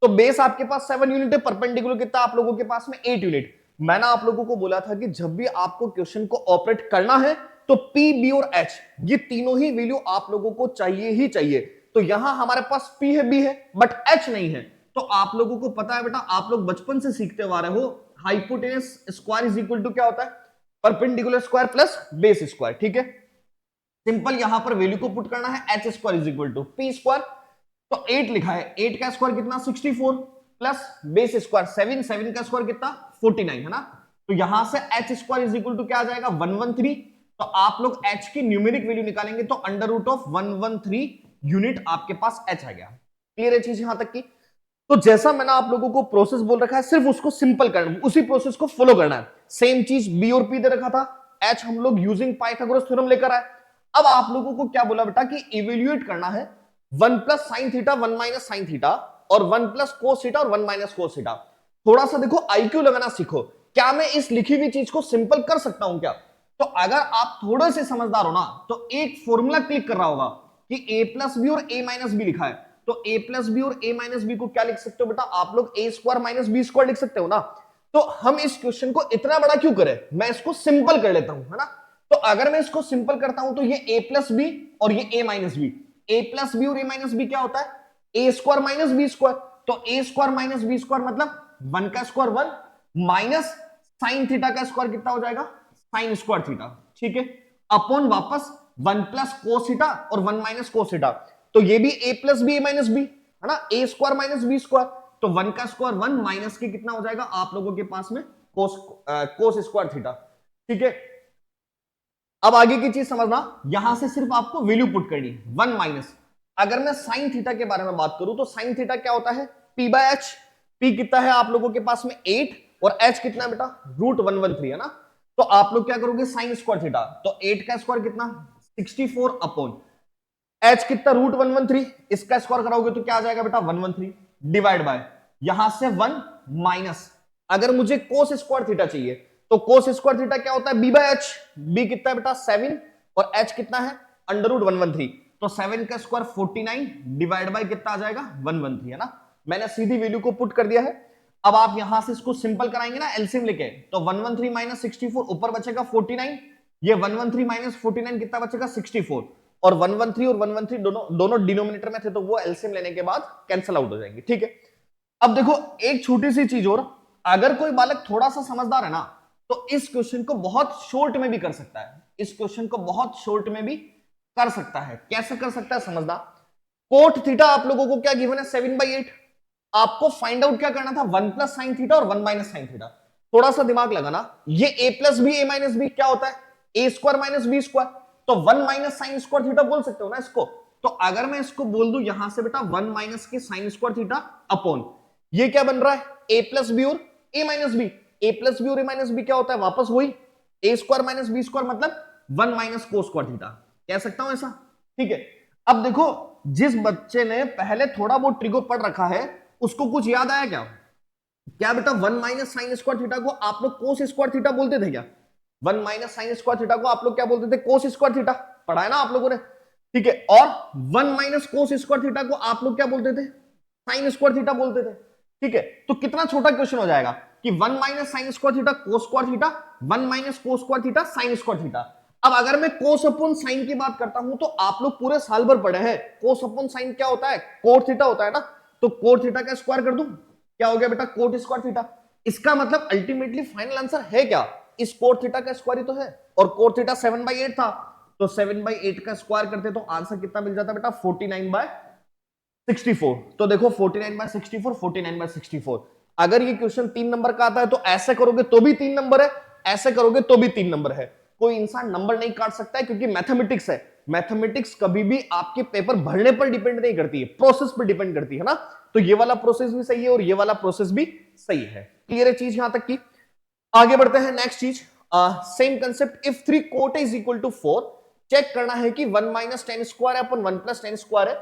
Speaker 1: तो बेस आपके पास 7 यूनिट है, परपेंडिकुलर कितना आप लोगों के पास में 8 यूनिट। मैंने आप लोगों को बोला था कि जब भी आपको क्वेश्चन को ऑपरेट करना है तो P, B और H ये तीनों ही वैल्यू आप लोगों को चाहिए ही चाहिए। तो यहां हमारे पास P है, B है, बट H नहीं है। तो आप लोगों को पता है बेटा, आप लोग बचपन से सीखते आ रहे हो, hypotenuse square is equal to क्या होता है, perpendicular square plus base square. ठीक है, सिंपल यहां पर वैल्यू को पुट करना है, H square is equal to P square. तो 8 लिखा है, 8 का स्क्वायर कितना 64 प्लस बेस स्क्वायर 7, 7 का स्क्वायर कितना 49 है ना। तो यहां से H square is equal to क्या आ जाएगा 113। तो आप लोग एच की न्यूमेरिक वैल्यू निकालेंगे तो अंडर रूट ऑफ 113 यूनिट आपके पास एच आ गया। क्लियर है चीज यहां तक की। तो जैसा मैंने आप लोगों को प्रोसेस बोल रखा है, सिर्फ उसको सिंपल करना, उसी प्रोसेस को फॉलो करना है। सेम चीज बी और पी दे रखा था, एच हम लोग यूजिंग पाइथागोरस थ्योरम लेकर आए। अब आप लोगों को क्या बोला बेटा कि इवेल्युएट करना है 1 plus sine theta 1 minus sign theta और 1 प्लस कोस थीटा और 1 माइनस कोस थीटा। थोड़ा सा देखो आईक्यू लगाना सीखो, क्या मैं इस लिखी हुई चीज को सिंपल कर सकता हूं क्या। तो अगर आप थोड़े से समझदार हो ना तो एक फॉर्मूला क्लिक कर रहा होगा कि ए प्लस बी और ए माइनस बी लिखा है, तो ए प्लस बी और ए माइनस बी को क्या लिख सकते हो बेटा आप लोग ए स्क्वायर माइनस बी स्क्वायर लिख सकते हो ना। तो हम इस क्वेश्चन को इतना बड़ा क्यों करें, मैं इसको सिंपल कर लेता हूं है ना। तो अगर मैं इसको सिंपल करता हूं तो ये ए प्लस बी और ये ए माइनस बी, ए प्लस बी और ए माइनस बी क्या होता है A square minus B square. तो ए स्क्वायर माइनस बी स्क्वायर मतलब 1 का स्क्वायर 1 माइनस साइन थीटा का स्क्वायर कितना हो जाएगा साइन स्क्वायर थीटा, ठीक है, अपॉन वापस 1 प्लस कोस थीटा और 1 माइनस कोस थीटा। तो ये भी a plus B A minus B है ना, A square minus B square. तो 1 का स्क्वायर 1 माइनस के कितना हो जाएगा आप लोगों के पास में कोस स्क्वायर थीटा, ठीक है। अब आगे की चीज समझना, यहां से सिर्फ आपको वैल्यू पुट करनी है 1 माइनस। अगर मैं साइन थीटा के बारे में बात करूं तो साइन थीटा क्या होता है p बाय एच। p कितना है आप लोगों के पास में 8 और h कितना बेटा रूट 113 है ना। तो आप लोग क्या करोगे साइन स्क्वायर थीटा, तो 8 का स्क्वायर कितना 64 अपॉन h कितना रूट 113, इसका स्क्वायर कराओगे तो क्या आ जाएगा बेटा 113 डिवाइड बाय यहां से 1 माइनस। अगर मुझे कोस स्क्वायर थीटा चाहिए तो कोस स्क्वायर थीटा क्या होता है b बाय एच। b कितना है बेटा 7 और h कितना है अंडर रूट 113। तो 7 का स्क्वायर 49 डिवाइड बाय कितना आ जाएगा 113 है ना। मैंने सीधी वैल्यू को पुट कर दिया है। अब आप यहां से इसको सिंपल कराएंगे ना एलसीएम लेके, तो 113 माइनस 64 ऊपर बचेगा 49, ये 113 माइनस 49 कितना बचेगा 64 और 113 और 113 दोनों डिनोमिनेटर में थे तो वो एलसीएम लेने के बाद कैंसिल आउट हो जाएंगे, ठीक है। अब देखो एक छोटी सी चीज और, अगर कोई बालक थोड़ा सा समझदार है ना तो इस क्वेश्चन को बहुत शॉर्ट में भी कर सकता है, इस क्वेश्चन को बहुत शॉर्ट में भी कर सकता है। कैसे कर सकता है समझना, कोट थीटा आप लोगों को क्या गिवन है 7/8, आपको फाइंड आउट क्या करना था 1 प्लस साइन थीटा और 1 माइनस साइन थीटा। थोड़ा सा दिमाग लगाना, ये a plus B A minus B क्या होता है A square minus B square, तो 1 माइनस साइन स्क्वायर थीटा बोल सकते हो ना इसको। तो अगर मैं इसको बोल दूं यहां से बेटा 1 माइनस के साइन स्क्वायर थीटा अपॉन ये क्या बन रहा है ए प्लस बी और ए माइनस बी। ए प्लस बी और ए माइनस बी क्या होता है वापस वही ए स्क्वायर माइनस बी स्क्वायर मतलब 1 माइनस को स्क्वायर थीटा, कह सकता हूं ऐसा, ठीक है। अब देखो जिस बच्चे ने पहले थोड़ा बहुत ट्रिगो पढ़ रखा है उसको कुछ याद आया क्या, क्या बेटा 1 माइनस साइन स्क्वायर थीटा को आप लोग कोस स्क्वायर थीटा बोलते थे क्या, 1 माइनस साइन स्क्वायर थीटा को आप लोग क्या बोलते थे कोस स्क्वायर थीटा, पढ़ा है ना आप लोगों ने, ठीक है। और 1 माइनस कोस स्क्वायर थीटा को आप लोग क्या बोलते थे साइन स्क्वायर थीटा बोलते थे, ठीक है। तो कितना छोटा क्वेश्चन हो जाएगा कि 1 minus sine square theta cos square theta 1 minus cos square theta sine square theta. अब अगर मैं कोस अपॉन साइन की बात करता हूं तो आप लोग पूरे साल भर पढ़े हैं कोस अपॉन साइन क्या होता है कोट थीटा होता है ना। तो कोट थीटा का स्क्वायर कर दूं क्या हो गया बेटा कोट स्क्वायर थीटा। इसका मतलब अल्टीमेटली फाइनल आंसर है क्या इस कोट थीटा का स्क्वायर ही तो है, और कोट थीटा 7/8 था तो 7/8 का स्क्वायर करते तो आंसर कितना मिल जाता बेटा 49/64। तो देखो 49/64 49/64। अगर ये क्वेश्चन 3 नंबर का आता है तो ऐसे करोगे तो भी 3 नंबर है, ऐसे करोगे तो भी 3 नंबर है। कोई इंसान नंबर नहीं काट सकता है क्योंकि मैथमेटिक्स है, मैथमेटिक्स कभी भी आपके पेपर भरने पर डिपेंड नहीं करती है, प्रोसेस पर डिपेंड करती है ना। तो ये वाला प्रोसेस भी सही है और ये वाला प्रोसेस भी सही है। क्लियर है चीज यहां तक की। आगे बढ़ते हैं नेक्स्ट चीज, same concept, if 3 cot is equal to 4, check करना है कि 1 माइनस टेन स्क्वायर है अपन 1 प्लस टेन स्क्वायर है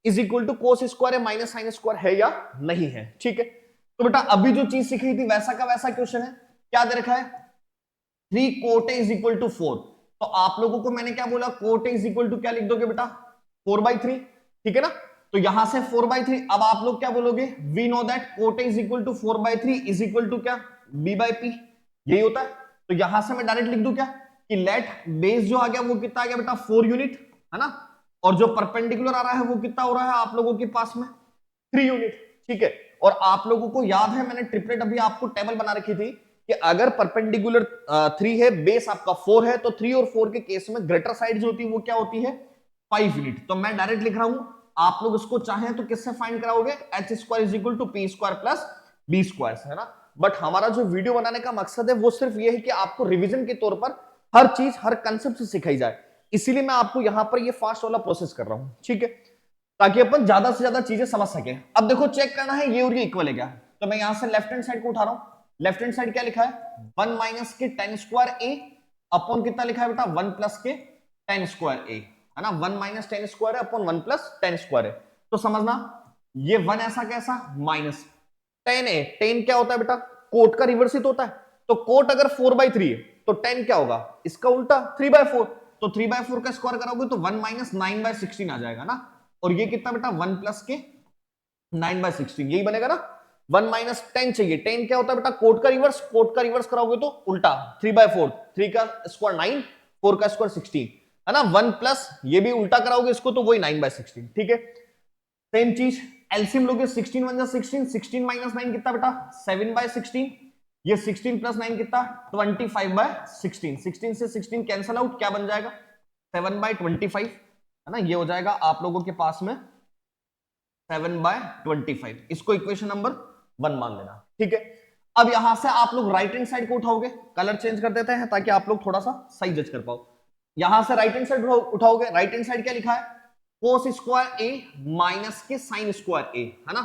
Speaker 1: is equal to cos square है माइनस साइन स्क्वायर है या नहीं है, ठीक है। तो बेटा अभी जो चीज सीख रही थी वैसा का वैसा क्वेश्चन है, क्या दे रखा है 3 कोट इज इक्वल टू 4। तो आप लोगों को मैंने क्या बोला कोट इज इक्वल टू क्या लिख दोगे बेटा 4/3, ठीक है ना। तो यहां से 4/3, अब आप लोग क्या बोलोगे we know that cot is equal to 4/3 is equal to क्या b/p, यही होता है। तो यहां से मैं डायरेक्ट लिख दूं क्या कि लेट बेस जो आ गया वो कितना आ गया बेटा 4 यूनिट है ना, और जो परपेंडिकुलर आ रहा है वो कितना हो रहा है आप लोगों के पास में 3 यूनिट, ठीक है। और आप लोगों को याद है मैंने ट्रिपलेट अभी आपको टेबल बना रखी थी कि अगर परपेंडिकुलर 3 है बेस आपका 4 है तो 3 और 4 के केस में ग्रेटर साइड जो होती है वो क्या होती है 5 यूनिट। तो मैं डायरेक्ट लिख रहा हूं आप लोग इसको चाहें तो किससे फाइंड कराओगे, H square is equal to P square plus B square से, है ना। बट हमारा जो वीडियो बनाने का मकसद है वो सिर्फ ये है कि आपको रिवीजन के तौर पर हर चीज हर कंसेप्ट से सिखाई जाए, इसीलिए मैं आपको यहां पर ये फास्ट वाला प्रोसेस कर रहा हूं, ठीक है, ताकि अपन ज्यादा से ज्यादा चीजें समझ सके। अब देखो चेक करना है ये और ये इक्वल है क्या, तो मैं यहां से लेफ्ट हैंड साइड को उठा रहा हूं। लेफ्ट हैंड साइड क्या लिखा है, 1 माइनस के टेन स्क्वायर ए अपॉन कितना लिखा है बेटा, 1 प्लस के टेन स्क्वायर ए, है ना। 1 माइनस टेन स्क्वायर है अपॉन 1 प्लस टेन स्क्वायर है, तो समझना ये 1 ऐसा कैसा माइनस टेन है। टेन क्या होता है बेटा, कोट का रिवर्स ही तो होता है, तो कोट अगर 4/3 है तो 10 क्या होगा, इसका उल्टा 3/4, तो 3/4 का स्क्वायर कराओगे तो 1 माइनस 9/16 आ जाएगा ना। और ये कितना बेटा, 1 प्लस के 9/16, यही बनेगा ना। 1 माइनस 10 चाहिए, 10 क्या होता है बेटा, कोट का रिवर्स, कोट का रिवर्स कराओगे तो उल्टा 3/4, 3 का स्क्वायर 9, 4 का स्क्वायर 16, है ना। 1 प्लस ये भी उल्टा कराओगे इसको तो वही 9/16, ठीक है। सेम चीज एलसीएम लोगे, 16 1 16, 16 माइनस 9 कितना बेटा, 7/16, ये 16 प्लस 9 कितना, 25/16, 16 से 16 कैंसल आउट, क्या बन जाएगा 7/25, है ना। ये हो जाएगा आप लोगों के पास में 7/25, इसको इक्वेशन नंबर 1 मान लेना, ठीक है। अब यहां से आप लोग राइट हैंड साइड को उठाओगे, कलर चेंज कर देते हैं ताकि आप लोग थोड़ा सा सही जज कर पाओ। यहां से राइट हैंड साइड उठाओगे, राइट हैंड साइड क्या लिखा है, कोस स्क्वायर ए माइनस के साइन स्क्वायर ए, है ना।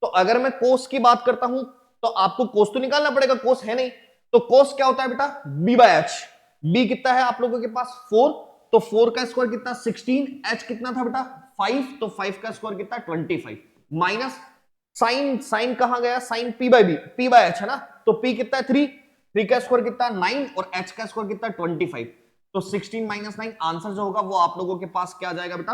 Speaker 1: तो अगर मैं कोस की बात करता हूं तो आपको कोस तो निकालना पड़ेगा, कोस है नहीं, तो कोस क्या होता है बेटा, b/h, b कितना है आप लोगों के पास 4, तो 4 का स्क्वायर कितना 16, h कितना था बेटा 5, तो 5 का स्क्वायर कितना 25, माइनस साइन, साइन कहां गया, साइन p/b, p/h है ना, तो p कितना है 3, 3 का स्क्वायर कितना 9 और h का स्क्वायर कितना 25, तो 16 माइनस 9 आंसर जो होगा वो आप लोगों के पास क्या आ जाएगा बेटा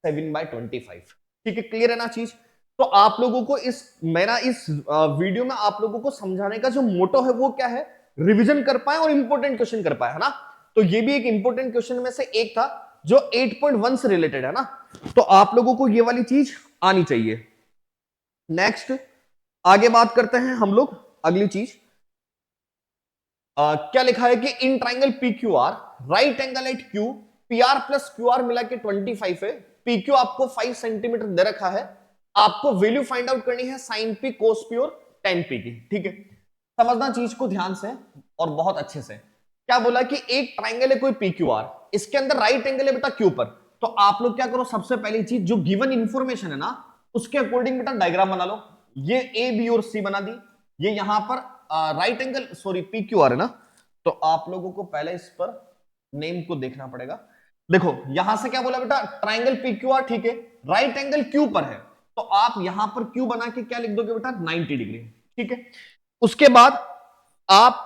Speaker 1: 7/25, ठीक है। क्लियर है ना चीज। तो आप लोगों को इस मेरा इस वीडियो में आप लोगों को समझाने का जो मोटो है वो क्या है, रिवीजन कर पाए और इंपॉर्टेंट क्वेश्चन कर पाए, है ना। तो ये भी एक इंपॉर्टेंट क्वेश्चन में से एक था जो 8.1 से रिलेटेड है ना, तो आप लोगों को ये वाली चीज आनी चाहिए। नेक्स्ट आगे बात करते हैं हम लोग अगली चीज, क्या लिखा है कि in triangle P Q R right angle at Q P R plus Q R मिला के 25 है, पी क्यू आपको 5 सेंटीमीटर दे रखा है, आपको वैल्यू फाइंड आउट करनी है साइन पी कोस पी और टेन पी की, ठीक है। समझना चीज को ध्यान से और बहुत अच्छे से। क्या बोला कि एक ट्राइंगल है कोई पी क्यू आर, इसके अंदर राइट एंगल है बेटा क्यू पर, तो आप लोग क्या करो, सबसे पहली चीज जो गिवन इंफॉर्मेशन है ना उसके अकॉर्डिंग बेटा डायग्राम बना लो। ये ए बी और सी बना दी, ये यहां पर right angle sorry P Q are है ना, तो आप लोगों को पहले इस पर नेम को देखना पड़ेगा। देखो यहां से क्या बोला बेटा, ट्राइंगल पी क्यू आर, ठीक है, राइट एंगल क्यू पर है, तो आप यहां पर क्यू बना के क्या लिख दोगे बेटा 90 डिग्री, ठीक है। उसके बाद आप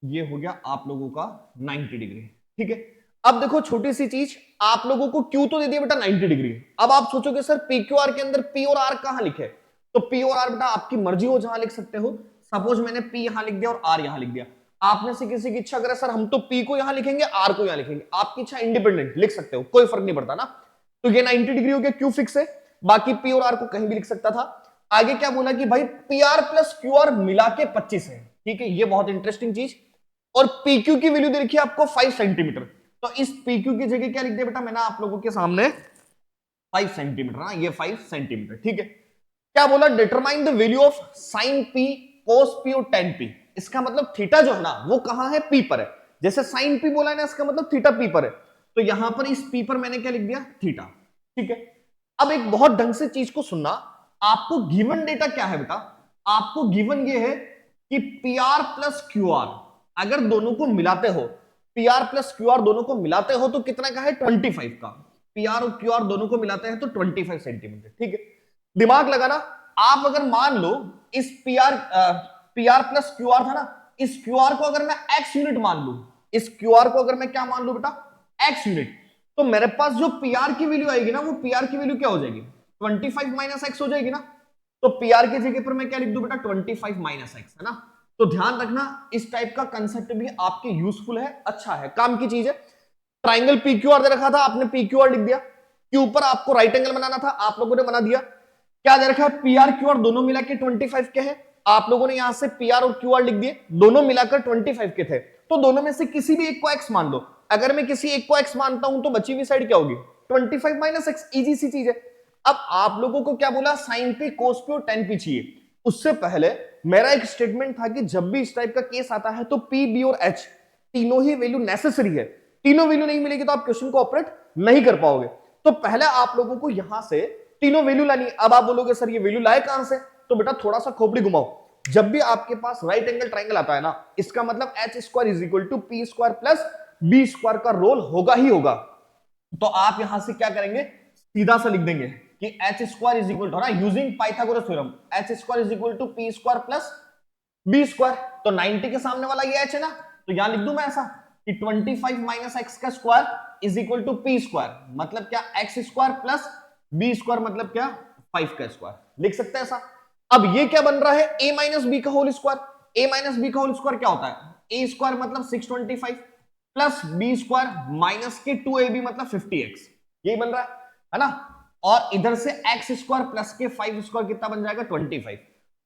Speaker 1: ये हो गया आप लोगों का 90 डिग्री, ठीक है। अब देखो छोटी सी चीज, आप लोगों को क्यू तो दे दिया बेटा 90 डिग्री, अब आप सोचोगे सर पी क्यू आर के अंदर पी और आर कहां लिखे, तो पी और आर बेटा आपकी मर्जी हो जहां लिख सकते हो। सपोज मैंने पी यहां लिख दिया और आर यहां लिख दिया, आप में से किसी की इच्छा करे सर हम तो पी को यहां लिखेंगे आर को यहां लिखेंगे, आपकी इच्छा, इंडिपेंडेंट लिख सकते हो, कोई फर्क नहीं पड़ता ना। तो ये 90 डिग्री हो गया, क्यू फिक्स है, बाकी पी और आर को कहीं भी लिख सकता था। आगे क्या बोला कि भाई P R plus Q R मिला के 25 है, ठीक है, ये बहुत इंटरेस्टिंग चीज। और पीक्यू की वैल्यू दे रखी है आपको 5 सेंटीमीटर, तो इस पीक्यू की जगह क्या लिख दिया बेटा मैंने आप लोगों के सामने 5 सेंटीमीटर, ना ये 5 सेंटीमीटर, ठीक है। क्या बोला, determine the value of sine P cos P और टेन पी, इसका मतलब थीटा जो है ना वो कहां है, पी पर है। जैसे साइन पी बोला है ना, इसका मतलब थीटा पी पर है, तो यहां पर इस पी पर मैंने क्या लिख दिया थीटा, ठीक है। अब एक बहुत ढंग से चीज को सुनना, आपको गिवन डेटा क्या है बेटा, आपको गिवन ये है कि P R plus Q are अगर दोनों को मिलाते हो, P R plus Q are दोनों को मिलाते हो तो कितना का है 25 का, पी आर और क्यू आर दोनों को मिलाते हैं तो 25 सेंटीमीटर, ठीक है। दिमाग लगाना, आप अगर मान लो इस P R plus Q are था ना, इस क्यू आर को अगर मैं एक्स यूनिट मान लू, इस क्यू आर को अगर मैं क्या मान लू बेटा एक्स यूनिट, तो मेरे पास जो पी आर की वैल्यू आएगी ना वो पी आर की वैल्यू क्या हो जाएगी 25 माइनस एक्स हो जाएगी ना, तो पी आर की जगह पर मैं क्या लिख दूं बेटा 25 माइनस एक्स, है ना। तो ध्यान रखना इस टाइप का कंसेप्ट भी आपके यूजफुल है, अच्छा है, काम की चीज है। ट्राइंगल पी क्यू आर दे रखा था, आपने पी क्यू आर लिख दिया, क्यू पर आपको राइट एंगल बनाना था, आप लोगों ने बना दिया। क्या दे रखा है, पी आर क्यू आर दोनों मिला के 25 के हैं, आप लोगों ने यहां से पी आर और क्यू आर लिख दिए, दोनों मिलाकर 25 के थे, तो दोनों में से किसी भी एक को एक्स मान लो। अगर मैं किसी एक को एक्स मानता हूं तो बची हुई साइड क्या होगी 25 माइनस एक्स, इजी सी चीज है। अब आप लोगों को क्या बोला, साइन पी, कोस पी और टेन पी चाहिए। उससे पहले मेरा एक स्टेटमेंट था कि जब भी इस टाइप का केस आता है तो पी, बी और एच तीनों ही वैल्यू नेसेसरी है। तीनों वैल्यू नहीं मिलेगी तो आप क्वेश्चन को ऑपरेट नहीं कर पाओगे। तो पहले आप लोगों को यहां से तीनों वैल्यू लानी। अब आप बोलोगे सर ये वैल्यू लाए कहां से, तो बेटा थोड़ा सा खोपड़ी घुमाओ। जब भी आपके पास राइट एंगल ट्राइंगल आता है ना, इसका मतलब H square is equal to P square plus B square का रोल होगा ही होगा। तो आप यहां से क्या करेंगे, सीधा सा लिख देंगे कि H square is equal to ना, using Pythagoras theorem, H square is equal to P square plus B square. तो 90 के सामने वाला ये एच है ना, तो यहां लिख दूं मैं ऐसा कि 25 माइनस एक्स का square is equal to P square, मतलब क्या X square plus B square, मतलब क्या 5 का स्क्वायर। लिख सकते हैं ऐसा। अब ये क्या बन रहा है, a माइनस बी का whole square. a minus B का होल स्क्वायर क्या होता है, a स्क्वायर मतलब 625 प्लस बी स्क्वायर माइनस के 2ab मतलब 50x, यही बन रहा है ना। और इधर से x स्क्वायर प्लस के 5 स्क्वायर कितना बन जाएगा 25।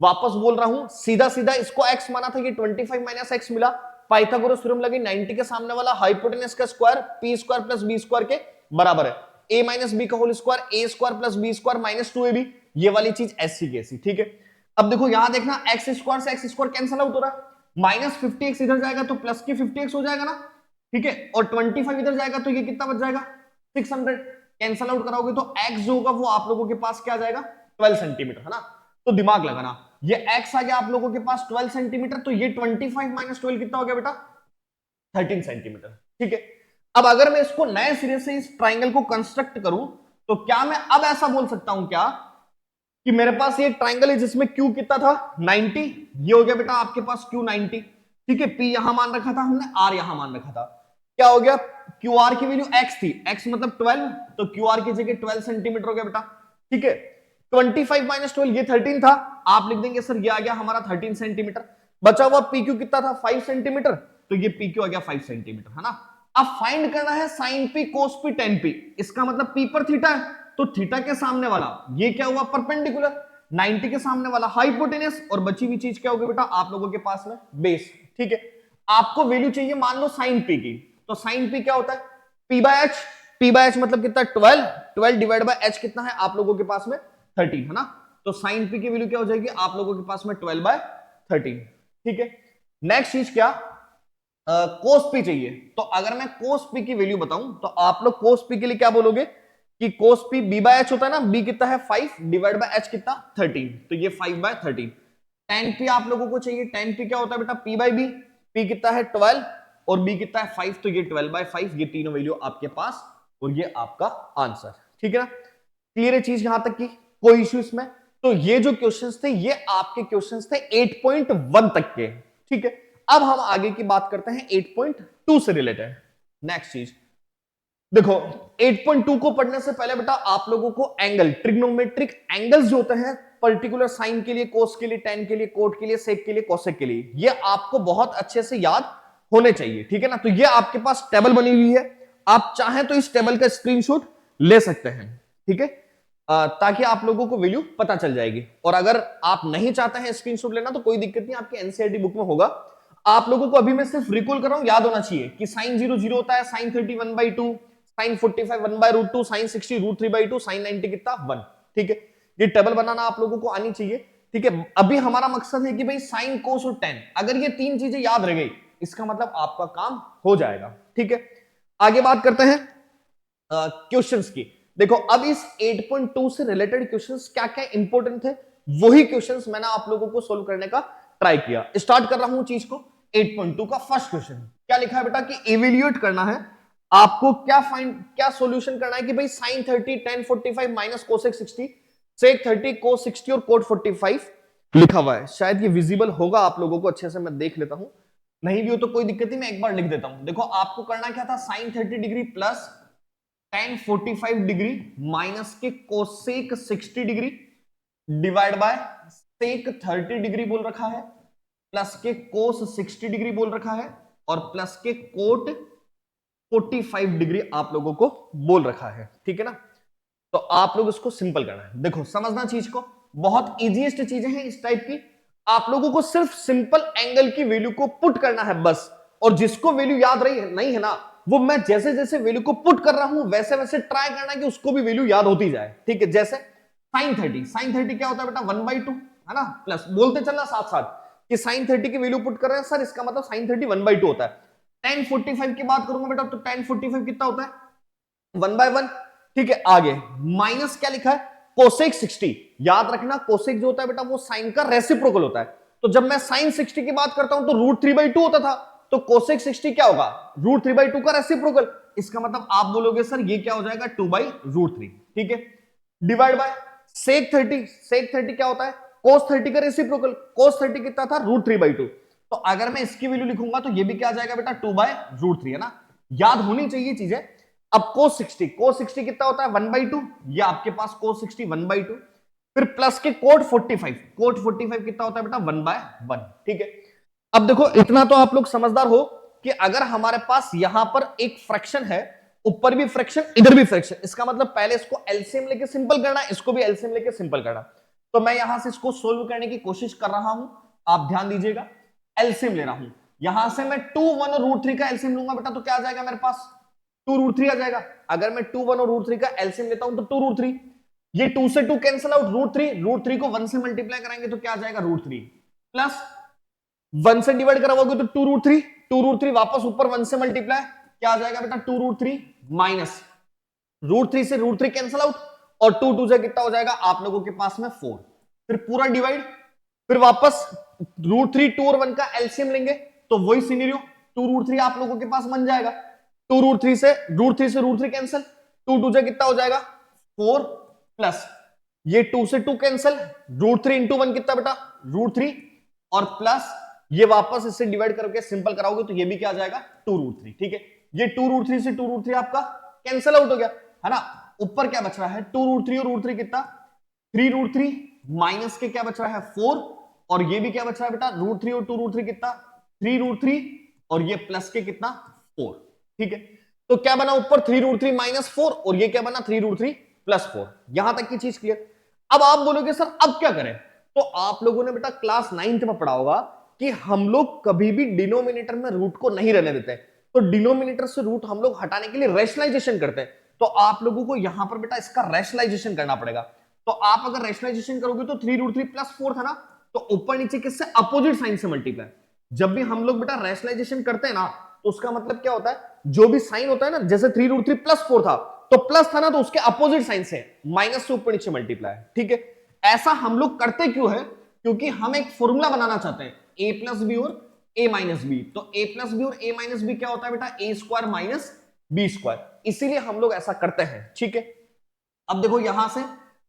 Speaker 1: वापस बोल रहा हूं, सीधा सीधा इसको x माना था, ये 25 माइनस एक्स मिला, पाइथागोरस थ्योरम लगी, 90 के सामने वाला हाइपोटेनस का square p square plus b square के बराबर है। a माइनस बी का whole square a square plus B square minus 2ab, ये वाली चीज ऐसी की ऐसी, ठीक है। अब देखो यहां देखना, एक्स स्क्वायर से एक्स स्क्वायर कैंसिल आउट हो रहा है, माइनस 50x इधर जाएगा तो प्लस के 50x हो जाएगा ना, ठीक है। और 25 इधर जाएगा तो ये कितना बच जाएगा 600, कैंसिल आउट कराओगे तो x जो होगा वो आप लोगों के पास क्या आ जाएगा 12 सेंटीमीटर, है ना। तो दिमाग लगाना, ये x आ गया आप लोगों के पास 12 सेंटीमीटर, तो ये 25 माइनस 12 कितना हो गया बेटा 13 सेंटीमीटर, ठीक है। अब अगर मैं इसको नए सिरे से इस ट्राइंगल को कंस्ट्रक्ट करूं तो क्या मैं अब ऐसा बोल सकता हूं क्या कि मेरे पास ये ट्राइंगल है जिसमें Q कितना था 90, ये हो गया बेटा आपके पास Q 90, ठीक है। P यहां मान रखा था हमने, R यहां मान रखा था, क्या हो गया QR की वैल्यू x थी, x मतलब 12, तो QR की जगह 12 सेंटीमीटर हो गया बेटा, ठीक है। 25 माइनस 12 ये 13 था, आप लिख देंगे सर ये आ गया हमारा 13 सेंटीमीटर। बचा हुआ PQ कितना था 5 सेंटीमीटर, तो ये PQ आ गया 5 सेंटीमीटर, है ना। अब फाइंड करना है साइन P कोस P टेन P, इसका मतलब P पर थीटा है, तो थीटा के सामने वाला ये क्या हुआ परपेंडिकुलर, 90 के सामने वाला हाइपोटेनस, और बची हुई चीज क्या होगी बेटा आप लोगों के पास में बेस, ठीक है। आपको वैल्यू चाहिए मान लो साइन पी की, तो साइन पी क्या होता है p by H, p by H मतलब कितना 12, 12 डिवाइड बाय एच कितना है आप लोगों के पास में 13, है ना। तो साइन पी की वैल्यू क्या हो जाएगी आप लोगों के पास में 12 बाय 13, ठीक है। नेक्स्ट चीज क्या, कोस पी चाहिए, तो अगर मैं कोस पी की वैल्यू बताऊं तो आप लोग कोस पी के लिए क्या बोलोगे कि कोस पी बी बाय एच होता है ना, बी कितना है 5 डिवाइड बाय एच कितना 13, तो ये 5 बाय 13। टेन पी आप लोगों को चाहिए, टेन पी क्या होता है बेटा पी बाय बी, पी कितना है 12 और बी कितना है 5, तो ये 12 बाय 5, ये तीनों वैल्यू आपके पास और ये आपका आंसर, ठीक है ना। क्लियर है चीज यहां तक की, कोई इश्यू इसमें। तो ये जो क्वेश्चंस थे ये आपके क्वेश्चंस थे 8.1 तक के, ठीक है। अब हम आगे की बात करते हैं 8.2 से रिलेटेड। नेक्स्ट चीज देखो, 8.2 को पढ़ने से पहले बेटा आप लोगों को एंगल, ट्रिग्नोमेट्रिक एंगल्स जो होते हैं पर्टिकुलर साइन के लिए, कोस के लिए, टेन के लिए, कोट के लिए, सेक के लिए, कोसेक के लिए, ये आपको बहुत अच्छे से याद होने चाहिए, ठीक है ना। तो ये आपके पास टेबल बनी हुई है, आप चाहें तो इस टेबल का स्क्रीनशॉट ले सकते हैं, ठीक है, ताकि आप लोगों को वैल्यू पता चल जाएगी। और अगर आप नहीं चाहते हैं स्क्रीनशॉट लेना तो कोई दिक्कत नहीं, आपके एनसीईआरटी बुक में होगा। आप लोगों को अभी मैं सिर्फ रिकॉल कर रहा हूं, याद होना चाहिए कि साइन 0 0 होता है, साइन 30 1/2, साइन 45 1/√2, साइन 60 √3/2, साइन 90 कितना 1, ठीक है। ये टेबल बनाना आप लोगों को आनी चाहिए, ठीक है। अभी हमारा मकसद है कि भाई साइन कोस और टेन, अगर ये तीन चीजें याद रह गई इसका मतलब आपका काम हो जाएगा, ठीक है। आगे बात करते हैं क्वेश्चंस की। देखो अब इस 8.2 से रिलेटेड क्वेश्चंस क्या क्या इंपॉर्टेंट थे वही क्वेश्चंस मैंने आप लोगों को सोल्व करने का ट्राई किया। स्टार्ट कर रहा हूं चीज को। 8.2 का फर्स्ट क्वेश्चन क्या लिखा है बेटा कि इवेल्युएट करना है आपको, क्या सॉल्यूशन करना है कि भाई साइन 30 tan 45 माइनस कोसेक 60 सेक 30 कोस 60 और कोट 45 लिखा हुआ है। शायद ये विजिबल होगा आप लोगों को, अच्छे से मैं देख लेता हूं, नहीं भी हो तो कोई दिक्कत नहीं, मैं एक बार लिख देता हूं। देखो आपको करना क्या था, sine 30 degree plus tan 45 degree minus के cosec 60 degree divide by sec 30 degree बोल रखा है, प्लस के कोस 60 डिग्री बोल रखा है, और प्लस के कोट 45 डिग्री आप लोगों को बोल रखा है, ठीक है ना। तो आप लोग इसको सिंपल करना है। देखो समझना चीज को, बहुत इजीएस्ट चीजें हैं इस टाइप की, आप लोगों को सिर्फ सिंपल एंगल की वैल्यू को पुट करना है बस, और जिसको वैल्यू याद रही नहीं है ना वो मैं जैसे जैसे वैल्यू को पुट कर रहा हूं वैसे वैसे ट्राई करना कि उसको भी वैल्यू याद होती जाए, ठीक है। जैसे sin 30 क्या होता है बेटा 1/2 है ना, प्लस बोलते चलना साथ साथ कि sin 30 की वैल्यू पुट कर रहे हैं सर, इसका मतलब sin 30 1/2 होता है। tan 45 की बात करूंगा बेटा तो tan 45 कितना होता है 1/1, ठीक है। आगे माइनस क्या लिखा है कोसेक 60, याद रखना कोसेक जो होता है बेटा वो साइन का रेसिप्रोकल होता है। तो जब मैं sin 60 की बात करता हूं तो √3/2 होता था, तो कोसेक 60 क्या होगा √3/2 का रेसिप्रोकल। इसका मतलब आप बोलोगे सर ये क्या हो जाएगा 2/√3, ठीक है। डिवाइड बाय सेक 30 क्या होता है cos 30 का रेसिप्रोकल, cos 30 कितना था √3/2। तो अगर मैं इसकी वैल्यू लिखूंगा तो ये भी क्या आ जाएगा बेटा 2/√3 है ना, याद होनी चाहिए चीजें। अब cos 60 कितना होता है 1/2, ये आपके पास cos 60 1/2, फिर प्लस के cot 45 कितना होता है बेटा 1/1, ठीक है। अब देखो इतना तो आप लोग समझदार हो कि अगर हमारे पास यहां पर एक फ्रैक्शन है, ऊपर भी फ्रैक्शन इधर भी फ्रैक्शन, इसका मतलब पहले इसको एलसीएम लेके सिंपल करना, इसको भी एलसीएम लेके सिंपल करना। तो मैं यहां से इसको सोल्व करने की कोशिश कर रहा हूं, आप ध्यान दीजिएगा। एलसीएम ले रहा हूं, यहां से मैं 2 1 और √3 का एलसीएम लूंगा बेटा तो क्या आ जाएगा मेरे पास 2√3 आ जाएगा। अगर मैं 2 1 और √3 का एलसीएम लेता हूं तो 2√3, ये 2 से 2 कैंसिल आउट, √3 को 1 से मल्टीप्लाई कराएंगे तो क्या आ जाएगा √3 प्लस 1 से डिवाइड कराओगे तो 2√3 वापस ऊपर 1 से मल्टीप्लाई क्या आ जाएगा बेटा 2√3 माइनस √3 से √3 कैंसिल आउट और 2 2 से कितना हो जाएगा आप लोगों के पास में 4, फिर पूरा डिवाइड, फिर वापस √3 2 और 1 का एलसीएम लेंगे तो वही सिनेरियो 2√3 आप लोगों के पास बन जाएगा। 2√3 से √3 कैंसिल, 2 2 से कितना हो जाएगा 4 प्लस ये 2 से 2 कैंसिल, √3 इंटू 1 कितना बेटा √3 और प्लस ये वापस इससे डिवाइड करके सिंपल कराओगे तो ये भी क्या आ जाएगा 2√3, ठीक है। ये 2√3 से 2√3 आपका कैंसिल आउट हो गया है ना, ऊपर क्या बच रहा है 2√3 और √3 कितना 3√3 माइनस के क्या बच रहा है 4 और ये भी क्या बच रहा है बेटा √3 और 2√3 कितना 3√3 और ये प्लस के कितना 4, ठीक है। तो क्या बना ऊपर 3√3 माइनस 4 और ये क्या बना 3√3 प्लस 4, यहां तक की चीज क्लियर। अब आप बोलोगे सर अब क्या करें, तो आप लोगों ने बेटा क्लास 9th में पढ़ा होगा कि हम लोग कभी भी डिनोमिनेटर में रूट को नहीं रहने देते, तो डिनोमिनेटर से रूट हम लोग हटाने के लिए रैशनलाइजेशन करते हैं। तो आप लोगों को यहां पर बेटा इसका रैशनलाइजेशन करना पड़ेगा। तो आप अगर रैशनलाइजेशन करोगे तो 3√3 प्लस 4 था ना, तो ऊपर नीचे किससे अपोजिट साइन से मल्टीप्लाई। जब भी हम लोग बेटा रैशनलाइजेशन करते हैं ना तो उसका मतलब क्या होता है जो भी साइन होता है ना, जैसे 3√3 प्लस 4 था तो प्लस था ना तो उसके अपोजिट साइन से माइनस से ऊपर नीचे मल्टीप्लाई, ठीक है। ऐसा हम लोग करते क्यों है, क्योंकि हम एक फॉर्मूला बनाना चाहते हैं a प्लस बी और a माइनस बी। तो a प्लस बी और a माइनस बी क्या होता है बेटा a square minus B square, इसीलिए हम लोग ऐसा करते हैं, ठीक है। अब देखो यहां से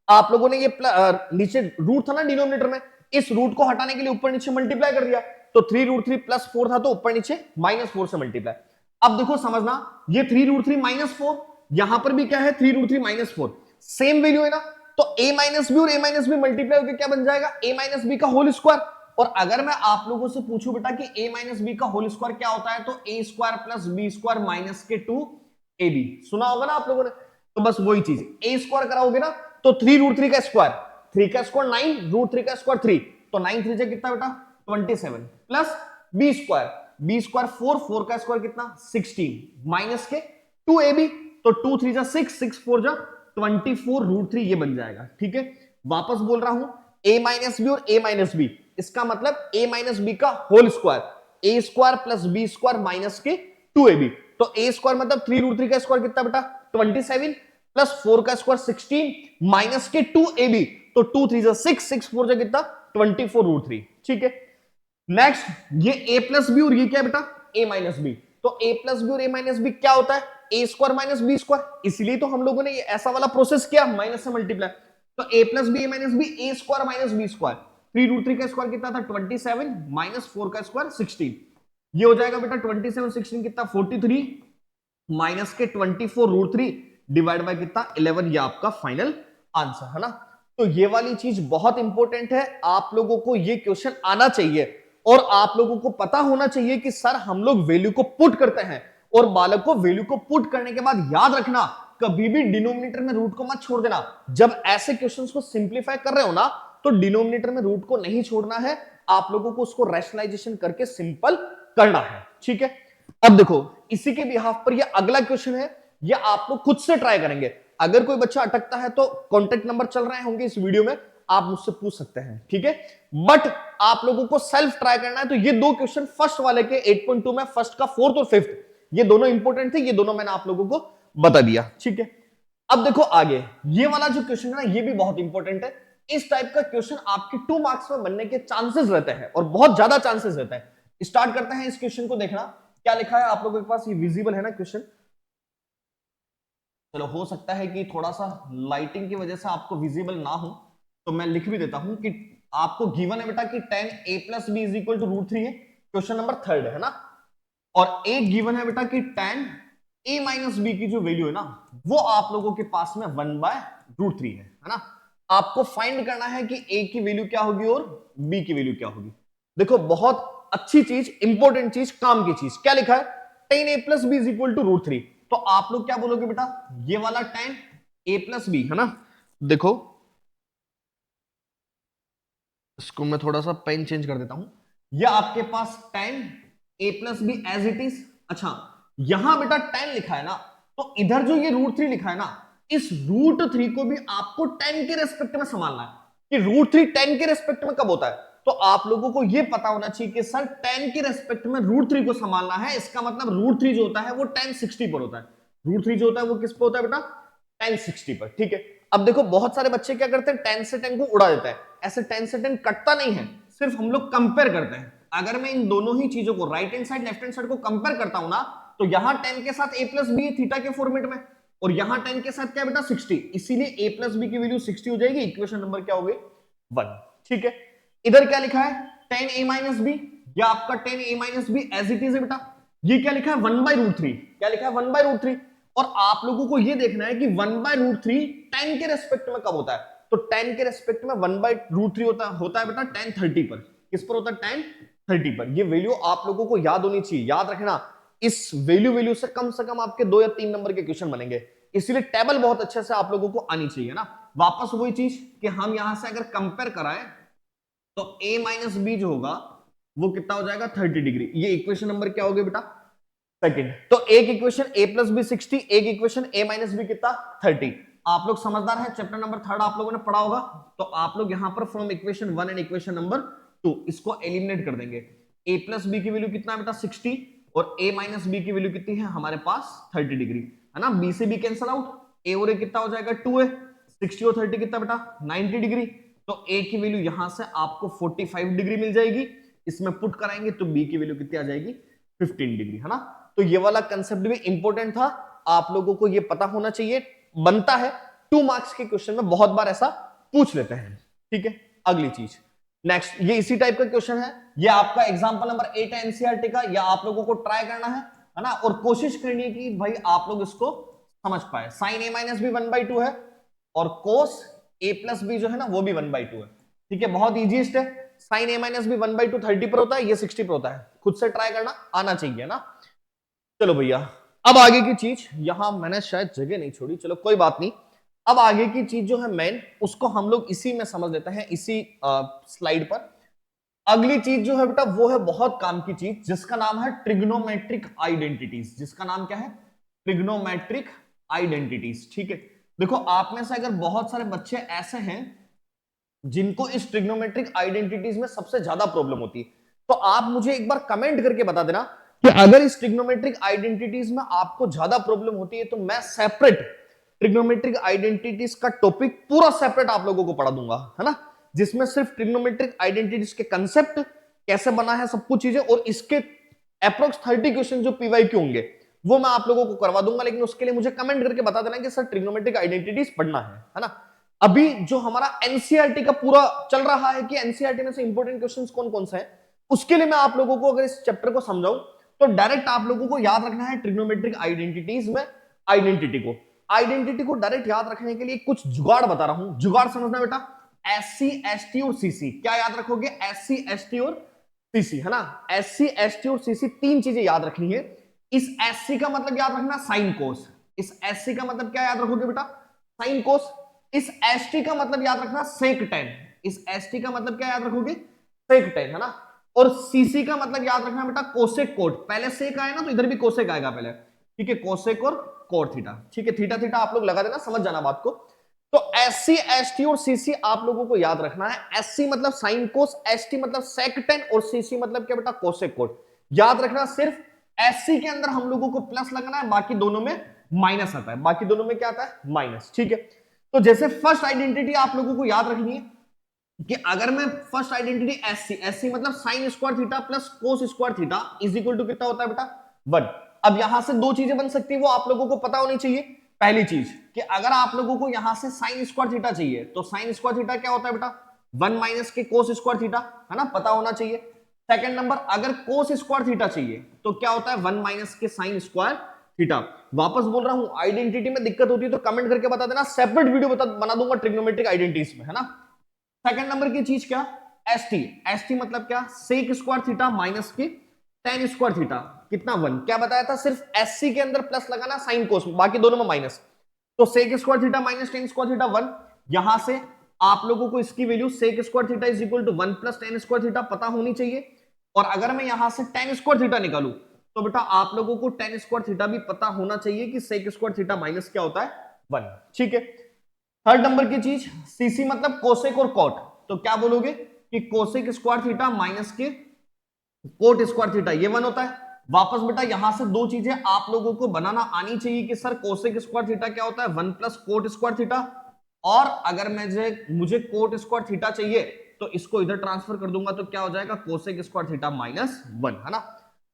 Speaker 1: आप लोगों ने ये नीचे रूट था ना डिनोमिनेटर में, इस रूट को हटाने के लिए ऊपर नीचे मल्टीप्लाई कर दिया, तो 3√3 प्लस 4 था तो ऊपर नीचे -4 से मल्टीप्लाई। अब देखो समझना ये 3√3 -4 यहां पर भी क्या है 3√3 -4 सेम वैल्यू है ना, तो a माइनस बी और a माइनस बी मल्टीप्लाई होकर क्या बन जाएगा a माइनस बी का होल स्क्वायर। और अगर मैं आप लोगों से पूछूं बेटा कि a माइनस बी का होल स्क्वायर क्या होता है तो a square plus B square minus के 2ab, सुना होगा ना आप लोगों ने। तो बस वही चीज a स्क्वायर कराओगे ना तो 3√3 का स्क्वायर 3 का स्क्वायर 9 √3 का स्क्वायर 3, तो 9 3 से कितना बेटा 27 प्लस बी स्क्वायर 4 4 का स्क्वायर कितना 16 माइनस के 2ab, तो 2 3 जा 6 6 4 जा 24 √3 ये बन जाएगा, ठीक है। वापस बोल रहा हूं a माइनस बी और a माइनस बी, इसका मतलब a माइनस बी का whole square a square plus B square minus के 2ab, तो a स्क्वायर मतलब 3√3 का स्क्वायर कितना बेटा 27 प्लस 4 का स्क्वायर 16 माइनस के 2ab, तो 2 3 जा 6 6 4 जा कितना 24 √3, ठीक है। नेक्स्ट ये a प्लस बी और ये क्या बेटा a माइनस बी, तो a प्लस बी और a माइनस बी क्या होता है a square minus B square, इसलिए तो हम लोगों ने ये ऐसा वाला प्रोसेस किया माइनस से मल्टीप्लाई। तो a plus B a minus B a square minus B square 3√3 का स्क्वायर कितना था 27 माइनस 4 का स्क्वायर 16, ये हो जाएगा बेटा 27 16 कितना 43 माइनस के 24 √3 डिवाइड बाय कितना 11, ये आपका फाइनल आंसर है ना। तो ये वाली चीज बहुत इंपॉर्टेंट है, आप लोगों को ये क्वेश्चन आना चाहिए और आप लोगों को पता होना चाहिए कि सर हम लोग वैल्यू को पुट करते हैं और बालक को वैल्यू को पुट करने के बाद याद रखना कभी भी डिनोमिनेटर में रूट को मत छोड़ देना। जब ऐसे क्वेश्चंस को सिंप्लीफाई कर रहे हो ना तो डिनोमिनेटर में रूट को नहीं छोड़ना है, आप लोगों को उसको रैशनलाइजेशन करके सिंपल करना है, ठीक है। अब देखो इसी के बिहाफ पर ये अगला क्वेश्चन है, ये आप लोग खुद से ट्राई करेंगे। अगर कोई बच्चा अटकता है तो कॉन्टेक्ट नंबर चल रहे होंगे इस वीडियो में, आप मुझसे पूछ सकते हैं, ठीक है। बट आप लोगों को सेल्फ ट्राई करना है। तो ये दो क्वेश्चन फर्स्ट वाले के 8.2 में, फर्स्ट का फोर्थ और फिफ्थ, ये दोनों इंपॉर्टेंट थे, ये दोनों मैंने आप लोगों को बता दिया, ठीक है। अब देखो आगे, ये वाला जो क्वेश्चन है ना, ये भी बहुत इंपॉर्टेंट है। इस टाइप का क्वेश्चन आपके 2 मार्क्स में बनने के चांसेस रहते हैं, और बहुत ज्यादा चांसेस रहते हैं। स्टार्ट करते हैं इस क्वेश्चन को देखना। क्या लिखा है आप लोगों के पास, ये विजिबल है ना क्वेश्चन? चलो, हो सकता है कि थोड़ा सा लाइटिंग की वजह से आपको विजिबल ना हो, तो मैं लिख भी देता हूं कि आपको गिवन है बेटा कि tan a plus B is equal to √3 है, क्वेश्चन नंबर 3 है ना। और एक गिवन है बेटा कि tan a माइनस बी की जो वैल्यू है ना, वो आप लोगों के पास में 1/√3 है ना। आपको फाइंड करना है कि a की वैल्यू क्या होगी और b की वैल्यू क्या होगी। देखो, बहुत अच्छी चीज, इंपॉर्टेंट चीज, काम की चीज। क्या लिखा है? tan a plus B is equal to √3। तो आप लोग क्या बोलोगे बेटा? ये वाला tan a प्लस बी है ना, देखो इसको मैं थोड़ा सा पेन चेंज कर देता हूं। ये आपके पास tan a plus B as it is. अच्छा, यहां बेटा tan लिखा है ना, तो इधर जो ये √3 लिखा है ना, इस √3 को भी आपको tan के रेस्पेक्ट में संभालना है कि √3 tan के रेस्पेक्ट में कब होता है। तो आप लोगों को ये पता होना चाहिए कि सर tan के रेस्पेक्ट में √3 को संभालना है, इसका मतलब √3 जो होता है वो tan 60 पर होता है। √3 जो होता है वो किस पे होता है बेटा? tan 60 पर, ठीक है। अब देखो, बहुत सारे बच्चे क्या करते हैं, tan से tan को उड़ा देता है। ऐसे tan से tan कटता नहीं है, सिर्फ हम लोग कंपेयर करते हैं। अगर मैं इन दोनों ही चीजों को, right hand side left hand side को कंपेयर करता हूं ना, तो यहां tan के साथ a प्लस बी है थीटा के फॉर्मेट में, और यहां tan के साथ क्या बेटा? 60, इसीलिए a प्लस बी की वैल्यू 60 हो जाएगी। इक्वेशन नंबर क्या हो गई? 1, ठीक है। इधर क्या लिखा है? tan a माइनस बी, या आपका tan a minus B as it is है बेटा। ये क्या लिखा है? 1/√3। क्या लिखा है? 1/√3। और आप लोगों को ये देखना है कि 1/√3 tan के रेस्पेक्ट में कब होता है। तो tan के रेस्पेक्ट में 1/√3 होता है बेटा tan 30 पर। किस पर होता है? tan 30 पर। ये वैल्यू आप लोगों को याद होनी चाहिए, याद रखना। इस वैल्यू से कम आपके 2 या 3 नंबर के क्वेश्चन बनेंगे, इसलिए टेबल बहुत अच्छे से आप लोगों को आनी चाहिए ना। वापस वही चीज कि हम यहां से अगर कंपेयर कराएं, तो a माइनस बी जो होगा वो कितना हो जाएगा? 30 डिग्री। ये इक्वेशन नंबर क्या होगी बेटा? सेकंड। तो एक इक्वेशन a प्लस बी 60, एक इक्वेशन a माइनस बी कितना? 30। आप लोग समझदार हैं, चैप्टर नंबर 3 आप लोगों ने पढ़ा होगा। तो आप लोग यहां पर from equation 1 and equation number 2 इसको एलिमिनेट कर देंगे। a प्लस बी की वैल्यू कितना है बेटा? 60, और a माइनस बी की वैल्यू कितनी है हमारे पास? 30 डिग्री, है ना। b से b कैंसिल आउट, a और a कितना हो जाएगा? 2 है। 60 और 30 कितना बेटा? 90 डिग्री। तो a की वैल्यू यहां से आपको 45 डिग्री मिल जाएगी। इसमें पुट कराएंगे तो b की वैल्यू कितनी आ जाएगी? 15 डिग्री, है ना। तो ये वाला कंसेप्ट भी इंपॉर्टेंट था, आप लोगों को ये पता होना चाहिए। बनता है 2 मार्क्स के क्वेश्चन में, बहुत बार ऐसा पूछ लेते हैं, ठीक है। अगली चीज, नेक्स्ट, ये इसी टाइप का क्वेश्चन है। ये आपका एग्जांपल नंबर 8 है एनसीईआरटी का। या आप लोगों को ट्राई करना है ना, और कोशिश करनी है कि भाई आप लोग इसको समझ पाए। साइन a माइनस बी 1/2 है, और कोस a प्लस बी जो है ना वो भी 1/2 है, ठीक है। बहुत इजीएस्ट है। साइन a माइनस बी 1/2 30 पर होता है, ये 60 पर होता है। खुद से ट्राई करना आना चाहिए ना। चलो भैया, अब आगे की चीज, यहां मैंने शायद जगह नहीं छोड़ी, चलो कोई बात नहीं। अब आगे की चीज जो है मेन, उसको हम लोग इसी में समझ लेते हैं, इसी स्लाइड पर। अगली चीज जो है बेटा वो है बहुत काम की चीज, जिसका नाम है ट्रिग्नोमेट्रिक आइडेंटिटीज। जिसका नाम क्या है? ट्रिग्नोमेट्रिक आइडेंटिटीज, ठीक है। देखो, आप में से अगर बहुत सारे बच्चे ऐसे हैं जिनको इस ट्रिग्नोमेट्रिक आइडेंटिटीज में सबसे ज्यादा प्रॉब्लम होती है, तो आप मुझे एक बार कमेंट करके बता देना कि अगर इस ट्रिग्नोमेट्रिक आइडेंटिटीज में आपको ज्यादा प्रॉब्लम होती है, तो मैं सेपरेट ट्रिग्नोमेट्रिक आइडेंटिटीज का टॉपिक पूरा सेपरेट आप लोगों को पढ़ा दूंगा, है ना। जिसमें सिर्फ ट्रिग्नोमेट्रिक आइडेंटिटीज के कंसेप्ट कैसे बना है, सब कुछ चीजें, और इसके अप्रोक्स 30 क्वेश्चन जो पीवाईक्यू होंगे वो मैं आप लोगों को करवा दूंगा। लेकिन उसके लिए मुझे कमेंट करके बता देना कि सर ट्रिग्नोमेट्रिक आइडेंटिटीज पढ़ना है ना। अभी जो हमारा एनसीईआरटी का पूरा चल रहा है कि एनसीईआरटी में से इंपॉर्टेंट क्वेश्चंस कौन कौन से हैं, उसके लिए मैं आप लोगों को अगर इस चैप्टर को समझाऊं, तो डायरेक्ट आप लोगों को याद रखना है ट्रिग्नोमेट्रिक आइडेंटिटीज में आइडेंटिटी को डायरेक्ट याद रखने के लिए कुछ जुगाड़ बता रहा हूं। जुगाड़ समझना बेटा, एससी एसटी और सीसी। क्या याद रखोगे? एससी एसटी और सीसी, है ना। एससी एसटी और सीसी, 3 चीजें याद रखनी है। इस एससी का मतलब याद रखना साइन कोस। इस एससी का मतलब क्या याद रखोगे बेटा? Sine cos. इस एसटी का मतलब याद रखना सेक टेन। इस एसटी का मतलब क्या याद रखोगे? सेक टेन, है ना। और सीसी का मतलब याद रखना बेटा कोसेक कोट, पहले सेक आया ना तो इधर भी कोसेक आएगा पहले, ठीक है, कोसेक और कोट थीटा, ठीक है, थीटा थीटा आप लोग लगा देना, समझ जाना बात को। तो एससी एसटी और सीसी आप लोगों को याद रखना है, एससी मतलब साइन कोस, एसटी मतलब सेक टेन और सीसी मतलब क्या बेटा कोसेक कोट। याद रखना सिर्फ एससी के अंदर हम लोगों को प्लस लगाना है, बाकी दोनों में माइनस आता है, बाकी दोनों में क्या आता है माइनस, ठीक है। तो जैसे फर्स्ट आइडेंटिटी आप लोगों को याद रखनी है कि अगर मैं फर्स्ट आइडेंटिटी एससी, एससी मतलब sine square theta plus cos square theta is equal to कितना होता है बेटा 1। अब यहां से दो चीजें बन सकती है, वो आप लोगों को पता होनी चाहिए। पहली चीज कि अगर आप लोगों को यहां से साइन स्क्वायर थीटा चाहिए तो साइन स्क्वायर थीटा क्या होता है बेटा 1 माइनस के कोस स्क्वायर थीटा, है ना, पता होना चाहिए। सेकंड नंबर अगर कोस स्क्वायर थीटा चाहिए तो क्या होता है 1 माइनस के साइन स्क्वायर थीटा। वापस बोल रहा हूं, आइडेंटिटी में दिक्कत होती है तो कमेंट करके बता देना, सेपरेट वीडियो बना दूंगा ट्रिग्नोमेट्रिक आइडेंटिटीज में, है ना। सेकंड नंबर की चीज क्या, एसटी, एसटी मतलब क्या सेक स्क्वायर थीटा माइनस के टेन स्क्वायर थीटा, कितना 1, क्या बताया था सिर्फ एससी के अंदर प्लस लगाना साइन कोस, बाकी दोनों में माइनस। तो sec square theta minus tan square theta 1, यहां से आप लोगों को इसकी value sec square theta is equal to 1 plus tan square theta पता होनी चाहिए। और अगर मैं यहां से टेन स्क्वायर थीटा निकालू तो बेटा आप लोगों को टेन स्क्वायर थीटा भी पता होना चाहिए कि सेक स्क्वायर थीटा माइनस क्या होता है 1, ठीक है। थर्ड नंबर की चीज सीसी मतलब कोसेक और कॉट, तो क्या बोलोगे कि कोसेक स्क्वायर थीटा माइनस के कोट स्क्वायर थीटा ये 1 होता है। वापस बेटा यहां से दो चीजें आप लोगों को बनाना आनी चाहिए कि सर कोसेक स्क्वायर थीटा क्या होता है 1 प्लस कोट स्क्वायर थीटा, और अगर मुझे कोट स्क्वायर थीटा चाहिए तो इसको इधर ट्रांसफर कर दूंगा तो क्या हो जाएगा कोसेक स्क्वायर थीटा माइनस 1, है ना।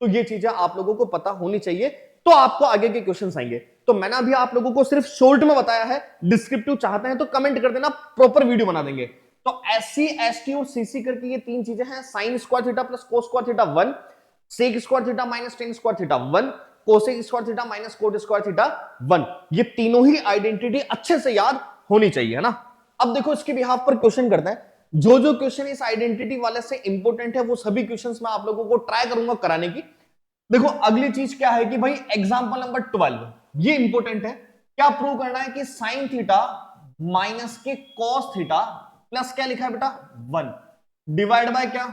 Speaker 1: तो ये चीजें आप लोगों को पता होनी चाहिए, तो आपको आगे के क्वेश्चन आएंगे। तो मैंने अभी आप लोगों को सिर्फ शॉर्ट में बताया है, डिस्क्रिप्टिव चाहते हैं तो कमेंट कर देना, प्रॉपर वीडियो बना देंगे। तो एससी एसटी और सीसी करके ये तीन चीजें हैं, sine square theta plus cos square theta 1, sec square theta minus tan square theta 1, cosec square theta minus cot square theta 1। ये तीनों ही आइडेंटिटी अच्छे से याद होनी चाहिए, है ना। अब देखो इसके बिहाफ पर क्वेश्चन करते हैं, जो जो क्वेश्चन इस आइडेंटिटी वाले से इंपॉर्टेंट है वो सभी क्वेश्चंस मैं आप लोगों को ट्राई करूंगा कराने की। देखो अगली चीज क्या है कि भाई एग्जांपल नंबर 12 ये इंपॉर्टेंट है, क्या प्रूव करना है कि साइन थीटा माइनस के कॉस थीटा प्लस क्या लिखा है बेटा 1 डिवाइड बाय क्या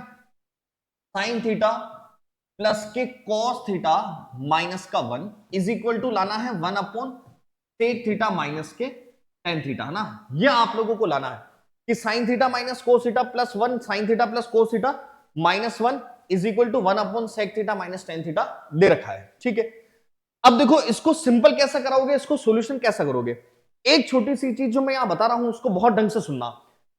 Speaker 1: साइन थीटा प्लस के कॉस थीटा माइनस का 1 इज इक्वल टू लाना है 1 अपॉन सेक थीटा माइनस के टेन थीटा, है ना। ये आप लोगों को लाना है कि sine theta minus cos theta plus 1 sine theta plus cos theta minus 1 is equal to 1 upon sec theta minus tan theta दे रखा है, ठीक है। अब देखो इसको सिंपल कैसा कराओगे, इसको सॉल्यूशन कैसा करोगे। एक छोटी सी चीज जो मैं यहां बता रहा हूं उसको बहुत ढंग से सुनना।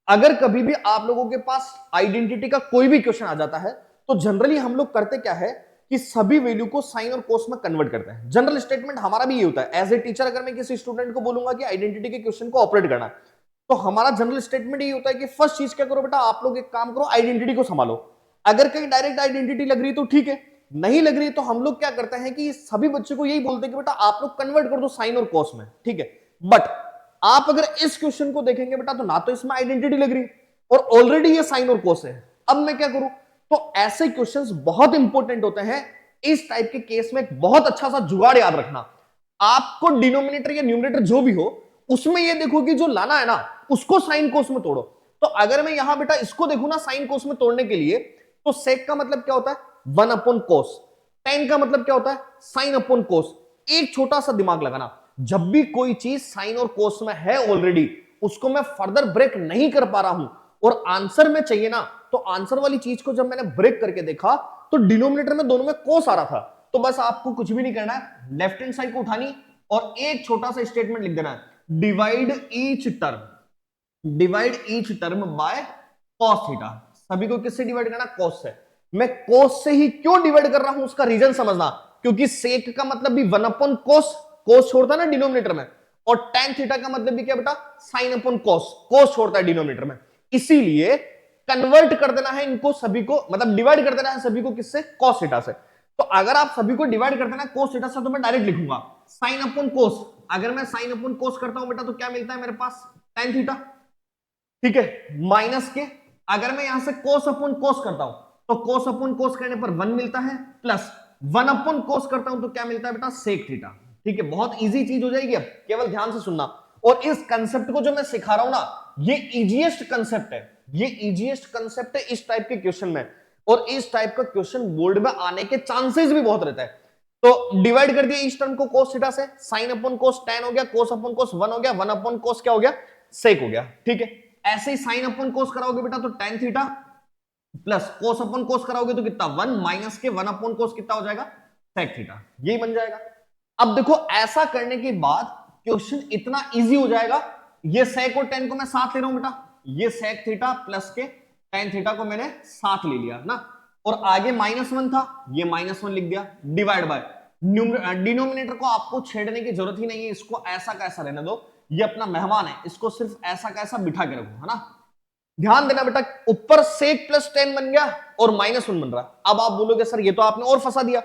Speaker 1: अगर कभी भी आप लोगों के पास आइडेंटिटी का कोई भी क्वेश्चन आ जाता है तो जनरली हम लोग करते क्या है कि सभी वैल्यू को साइन और कोस में कन्वर्ट करते हैं। जनरल स्टेटमेंट हमारा भी ये होता है, एज ए टीचर अगर मैं किसी स्टूडेंट को बोलूंगा कि आइडेंटिटी के क्वेश्चन को ऑपरेट करना है तो हमारा जनरल स्टेटमेंट ये होता है कि फर्स्ट चीज क्या करो बेटा, आप लोग एक काम करो आइडेंटिटी को संभालो। अगर कहीं डायरेक्ट आइडेंटिटी लग रही तो ठीक है, नहीं लग रही तो हम लोग क्या करते हैं कि सभी बच्चों को यही बोलते हैं कि बेटा आप लोग कन्वर्ट कर दो साइन और कॉस में, ठीक है। बट आप अगर इस क्वेश्चन को देखेंगे बेटा तो ना तो इसमें आइडेंटिटी लग रही और ऑलरेडी ये साइन और कोस है, अब मैं क्या करूं। तो ऐसे क्वेश्चंस बहुत इंपॉर्टेंट होते हैं। इस टाइप के केस में एक बहुत अच्छा सा जुगाड़ याद रखना, आपको डिनोमिनेटर या न्यूमरेटर जो भी हो उसमें ये देखो कि जो लाना है ना उसको साइन कोस में तोड़ो। तो अगर मैं यहां बेटा इसको देखूं ना साइन कोस में तोड़ने के लिए, तो सेक का मतलब क्या होता है 1 अपॉन कोस, टेन का मतलब क्या होता है साइन अपॉन कोस। एक छोटा सा दिमाग लगाना, जब भी कोई चीज साइन और कोस में है ऑलरेडी उसको मैं फर्दर ब्रेक नहीं कर पा रहा हूं और आंसर में चाहिए ना, तो आंसर वाली चीज को जब मैंने ब्रेक करके देखा तो डिनोमिनेटर में दोनों में कोस आ रहा था। तो बस आपको कुछ भी नहीं करना है, लेफ्ट हैंड साइड को उठानी और एक छोटा सा स्टेटमेंट लिख देना है, divide each term by cos theta. सभी को किससे डिवाइड करना, कॉस से। मैं कॉस से ही क्यों डिवाइड कर रहा हूं उसका रीजन समझना, क्योंकि सेक का मतलब भी 1 अपॉन कोस, कोस छोड़ता है ना डिनोमिनेटर में, और tan थीटा का मतलब भी क्या बेटा साइन अपॉन कोस, कोस छोड़ता है डिनोमिनेटर में। इसीलिए कन्वर्ट कर देना है इनको सभी को, मतलब डिवाइड कर देना है सभी को किससे, cos थीटा से। तो अगर आप सभी को डिवाइड कर देना है cos थीटा से तो मैं डायरेक्ट लिखूंगा sin अपॉन cos। अगर मैं sin अपॉन cos करता हूं बेटा तो क्या मिलता है मेरे पास tan थीटा, ठीक है, माइनस के अगर मैं यहां से cos अपॉन cos करता हूं तो cos अपॉन cos करने पर 1 मिलता है, प्लस 1 अपॉन cos करता हूं तो क्या मिलता है बेटा sec थीटा। ठीक है, बहुत इजी चीज हो जाएगी, अब केवल ध्यान से सुनना। और इस कंसेप्ट को जो मैं सिखा रहा हूं ना ये इजीएस्ट कंसेप्ट है, ये इजीएस्ट कंसेप्ट है इस टाइप के क्वेश्चन में। और इस टाइप का क्वेश्चन बोर्ड में आने के चांसेस भी बहुत रहता है। तो डिवाइड कर दिया इस टर्म को cos थीटा से, sin अपॉन cos tan हो गया, cos अपॉन cos 1 हो गया, 1 अपॉन cos क्या हो गया, sec हो गया। ठीक है, ऐसे ही sin अपॉन cos कराओगे बेटा तो tan theta plus cos upon cos कराओगे तो कितना 1 माइनस के 1 अपॉन cos कितना हो जाएगा, sec थीटा, यही बन जाएगा। अब देखो ऐसा करने के बाद क्वेश्चन इतना इजी हो जाएगा, ये sec और tan को मैं साथ ले रहा हूं बेटा, ये sec थीटा प्लस के tan थीटा को मैंने साथ ले लिया ना, और आगे -1 था, ये -1 लिख दिया, डिवाइड बाय डिनोमिनेटर को आपको छेड़ने की जरूरत ही नहीं है, इसको ऐसा कैसा रहने दो, ये अपना मेहमान है, इसको सिर्फ ऐसा कैसा बिठा के रखो, है ना। ध्यान देना बेटा, ऊपर sec प्लस tan बन गया और -1 बन रहा। अब आप बोलोगे सर ये तो आपने और फंसा दिया,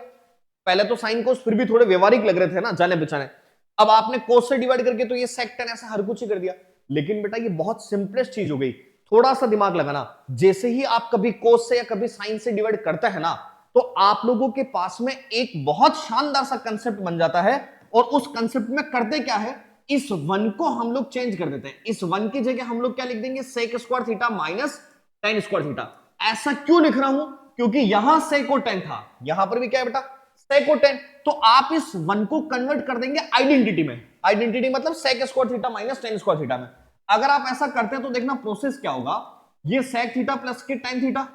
Speaker 1: पहले तो साइन कोस फिर भी थोड़े व्यवहारिक लग रहे थे ना, जाने बचाने, अब आपने कोस से डिवाइड करके तो ये sec tan ऐसा हर कुछ ही कर दिया। लेकिन बेटा ये बहुत सिंपलेस्ट चीज हो गई, थोड़ा सा दिमाग लगाना, जैसे ही आप कभी कोस से या कभी साइन से डिवाइड करते हैं ना, तो आप लोगों के पास में एक बहुत शानदार सा कंसेप्ट बन जाता है, और उस कंसेप्ट में करते क्या है, इस 1 को हम लोग चेंज कर देते हैं, इस 1 की जगह हम लोग क्या लिख देंगे, sec square theta minus tan square theta. ऐसा क्यों लिख रहा हूं, क्योंकि यहां sec और tan था, यहां पर भी क्या है बेटा, sec और tan, तो आप इस 1 को कन्वर्ट कर देंगे आइडेंटिटी में, आइडेंटिटी मतलब sec square theta minus tan square theta में। अगर आप ऐसा करते हैं तो देखना प्रोसेस क्या होगा, ये sec थीटा प्लस के tan थीटा,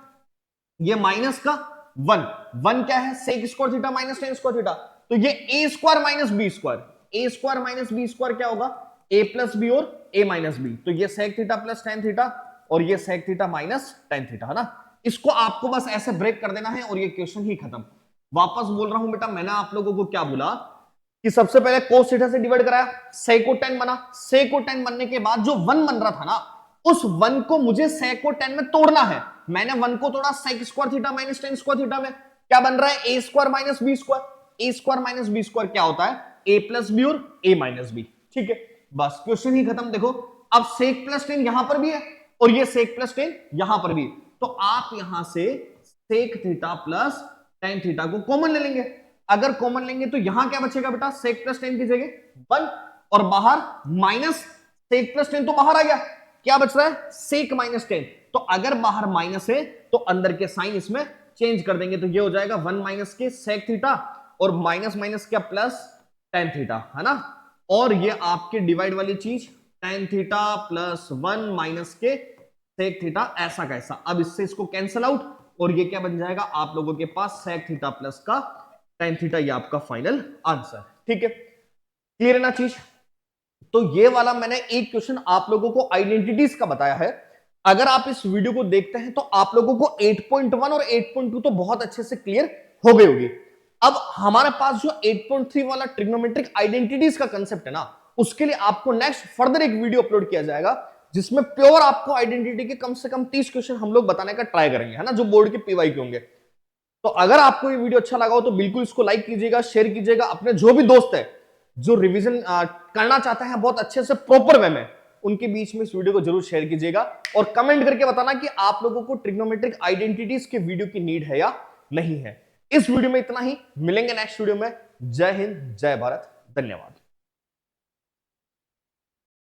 Speaker 1: ये माइनस का 1 क्या है, sec square theta minus tan square theta, तो ये a square minus b square, a square minus b square क्या होगा, a प्लस बी और a माइनस बी, तो ये sec theta plus tan theta और ये sec theta minus tan theta, है ना। इसको आपको बस ऐसे ब्रेक कर देना है और ये क्वेश्चन ही खत्म। वापस बोल रहा हूं बेटा, मैंने आप लोगों को क्या बोला कि सबसे पहले cos थीटा से डिवाइड कराया, sec और tan बना, sec और tan बनने के बाद जो 1 बन रहा था ना, उस 1 को मुझे sec और tan में तोड़ना है। मैंने 1 को तोड़ा sec square theta minus tan square theta में, क्या बन रहा है, a square minus b square, a square minus b square क्या होता है, a प्लस बी और a माइनस बी। ठीक है, बस क्वेश्चन ही खत्म। देखो अब sec प्लस tan यहां पर भी है और ये sec प्लस tan यहां पर भी है, तो आप यहां से sec theta plus tan theta को कॉमन ले लेंगे। अगर कॉमन लेंगे तो यहां क्या बचेगा बेटा, sec प्लस tan की जगह 1 और बाहर माइनस sec प्लस tan, तो बाहर आ गया, क्या बच रहा है, sec माइनस tan। तो अगर बाहर माइनस है तो अंदर के साइन इसमें चेंज कर देंगे, तो ये हो जाएगा 1 माइनस के sec थीटा और माइनस माइनस क्या प्लस tan थीटा, है ना। और ये आपके डिवाइड वाली चीज tan थीटा प्लस 1 माइनस के sec थीटा ऐसा कैसा। अब इससे इसको कैंसिल आउट और ये क्या बन जाएगा आप लोगों के पास, sec थीटा प्लस का tan थीटा, ये आपका फाइनल आंसर। ठीक है, क्लियर है ना चीज। तो ये वाला मैंने एक क्वेश्चन आप लोगों को आइडेंटिटीज का बताया है। अगर आप इस वीडियो को देखते हैं तो आप लोगों को 8.1 और 8.2 तो बहुत अच्छे से क्लियर हो गई होगी। अब हमारे पास जो 8.3 वाला ट्रिग्नोमेट्रिक आइडेंटिटीज का कंसेप्ट है ना, उसके लिए आपको नेक्स्ट फर्दर एक वीडियो अपलोड किया जाएगा, जिसमें प्योर आपको आइडेंटिटी के कम से कम 30 क्वेश्चन हम लोग बताने का ट्राई करेंगे, है ना, जो बोर्ड के पीवाई के होंगे। तो अगर आपको ये वीडियो अच्छा लगा हो तो बिल्कुल इसको लाइक कीजिएगा, शेयर कीजिएगा, अपने जो भी दोस्त है जो रिवीजन करना चाहते हैं बहुत अच्छे से प्रॉपर वे में, उनके बीच में इस वीडियो को जरूर शेयर कीजिएगा और कमेंट करके बताना कि आप लोगों को ट्रिग्नोमेट्रिक आइडेंटिटीज के वीडियो की नीड है या नहीं है। इस वीडियो में इतना ही, मिलेंगे नेक्स्ट वीडियो में। जय हिंद, जय भारत, धन्यवाद।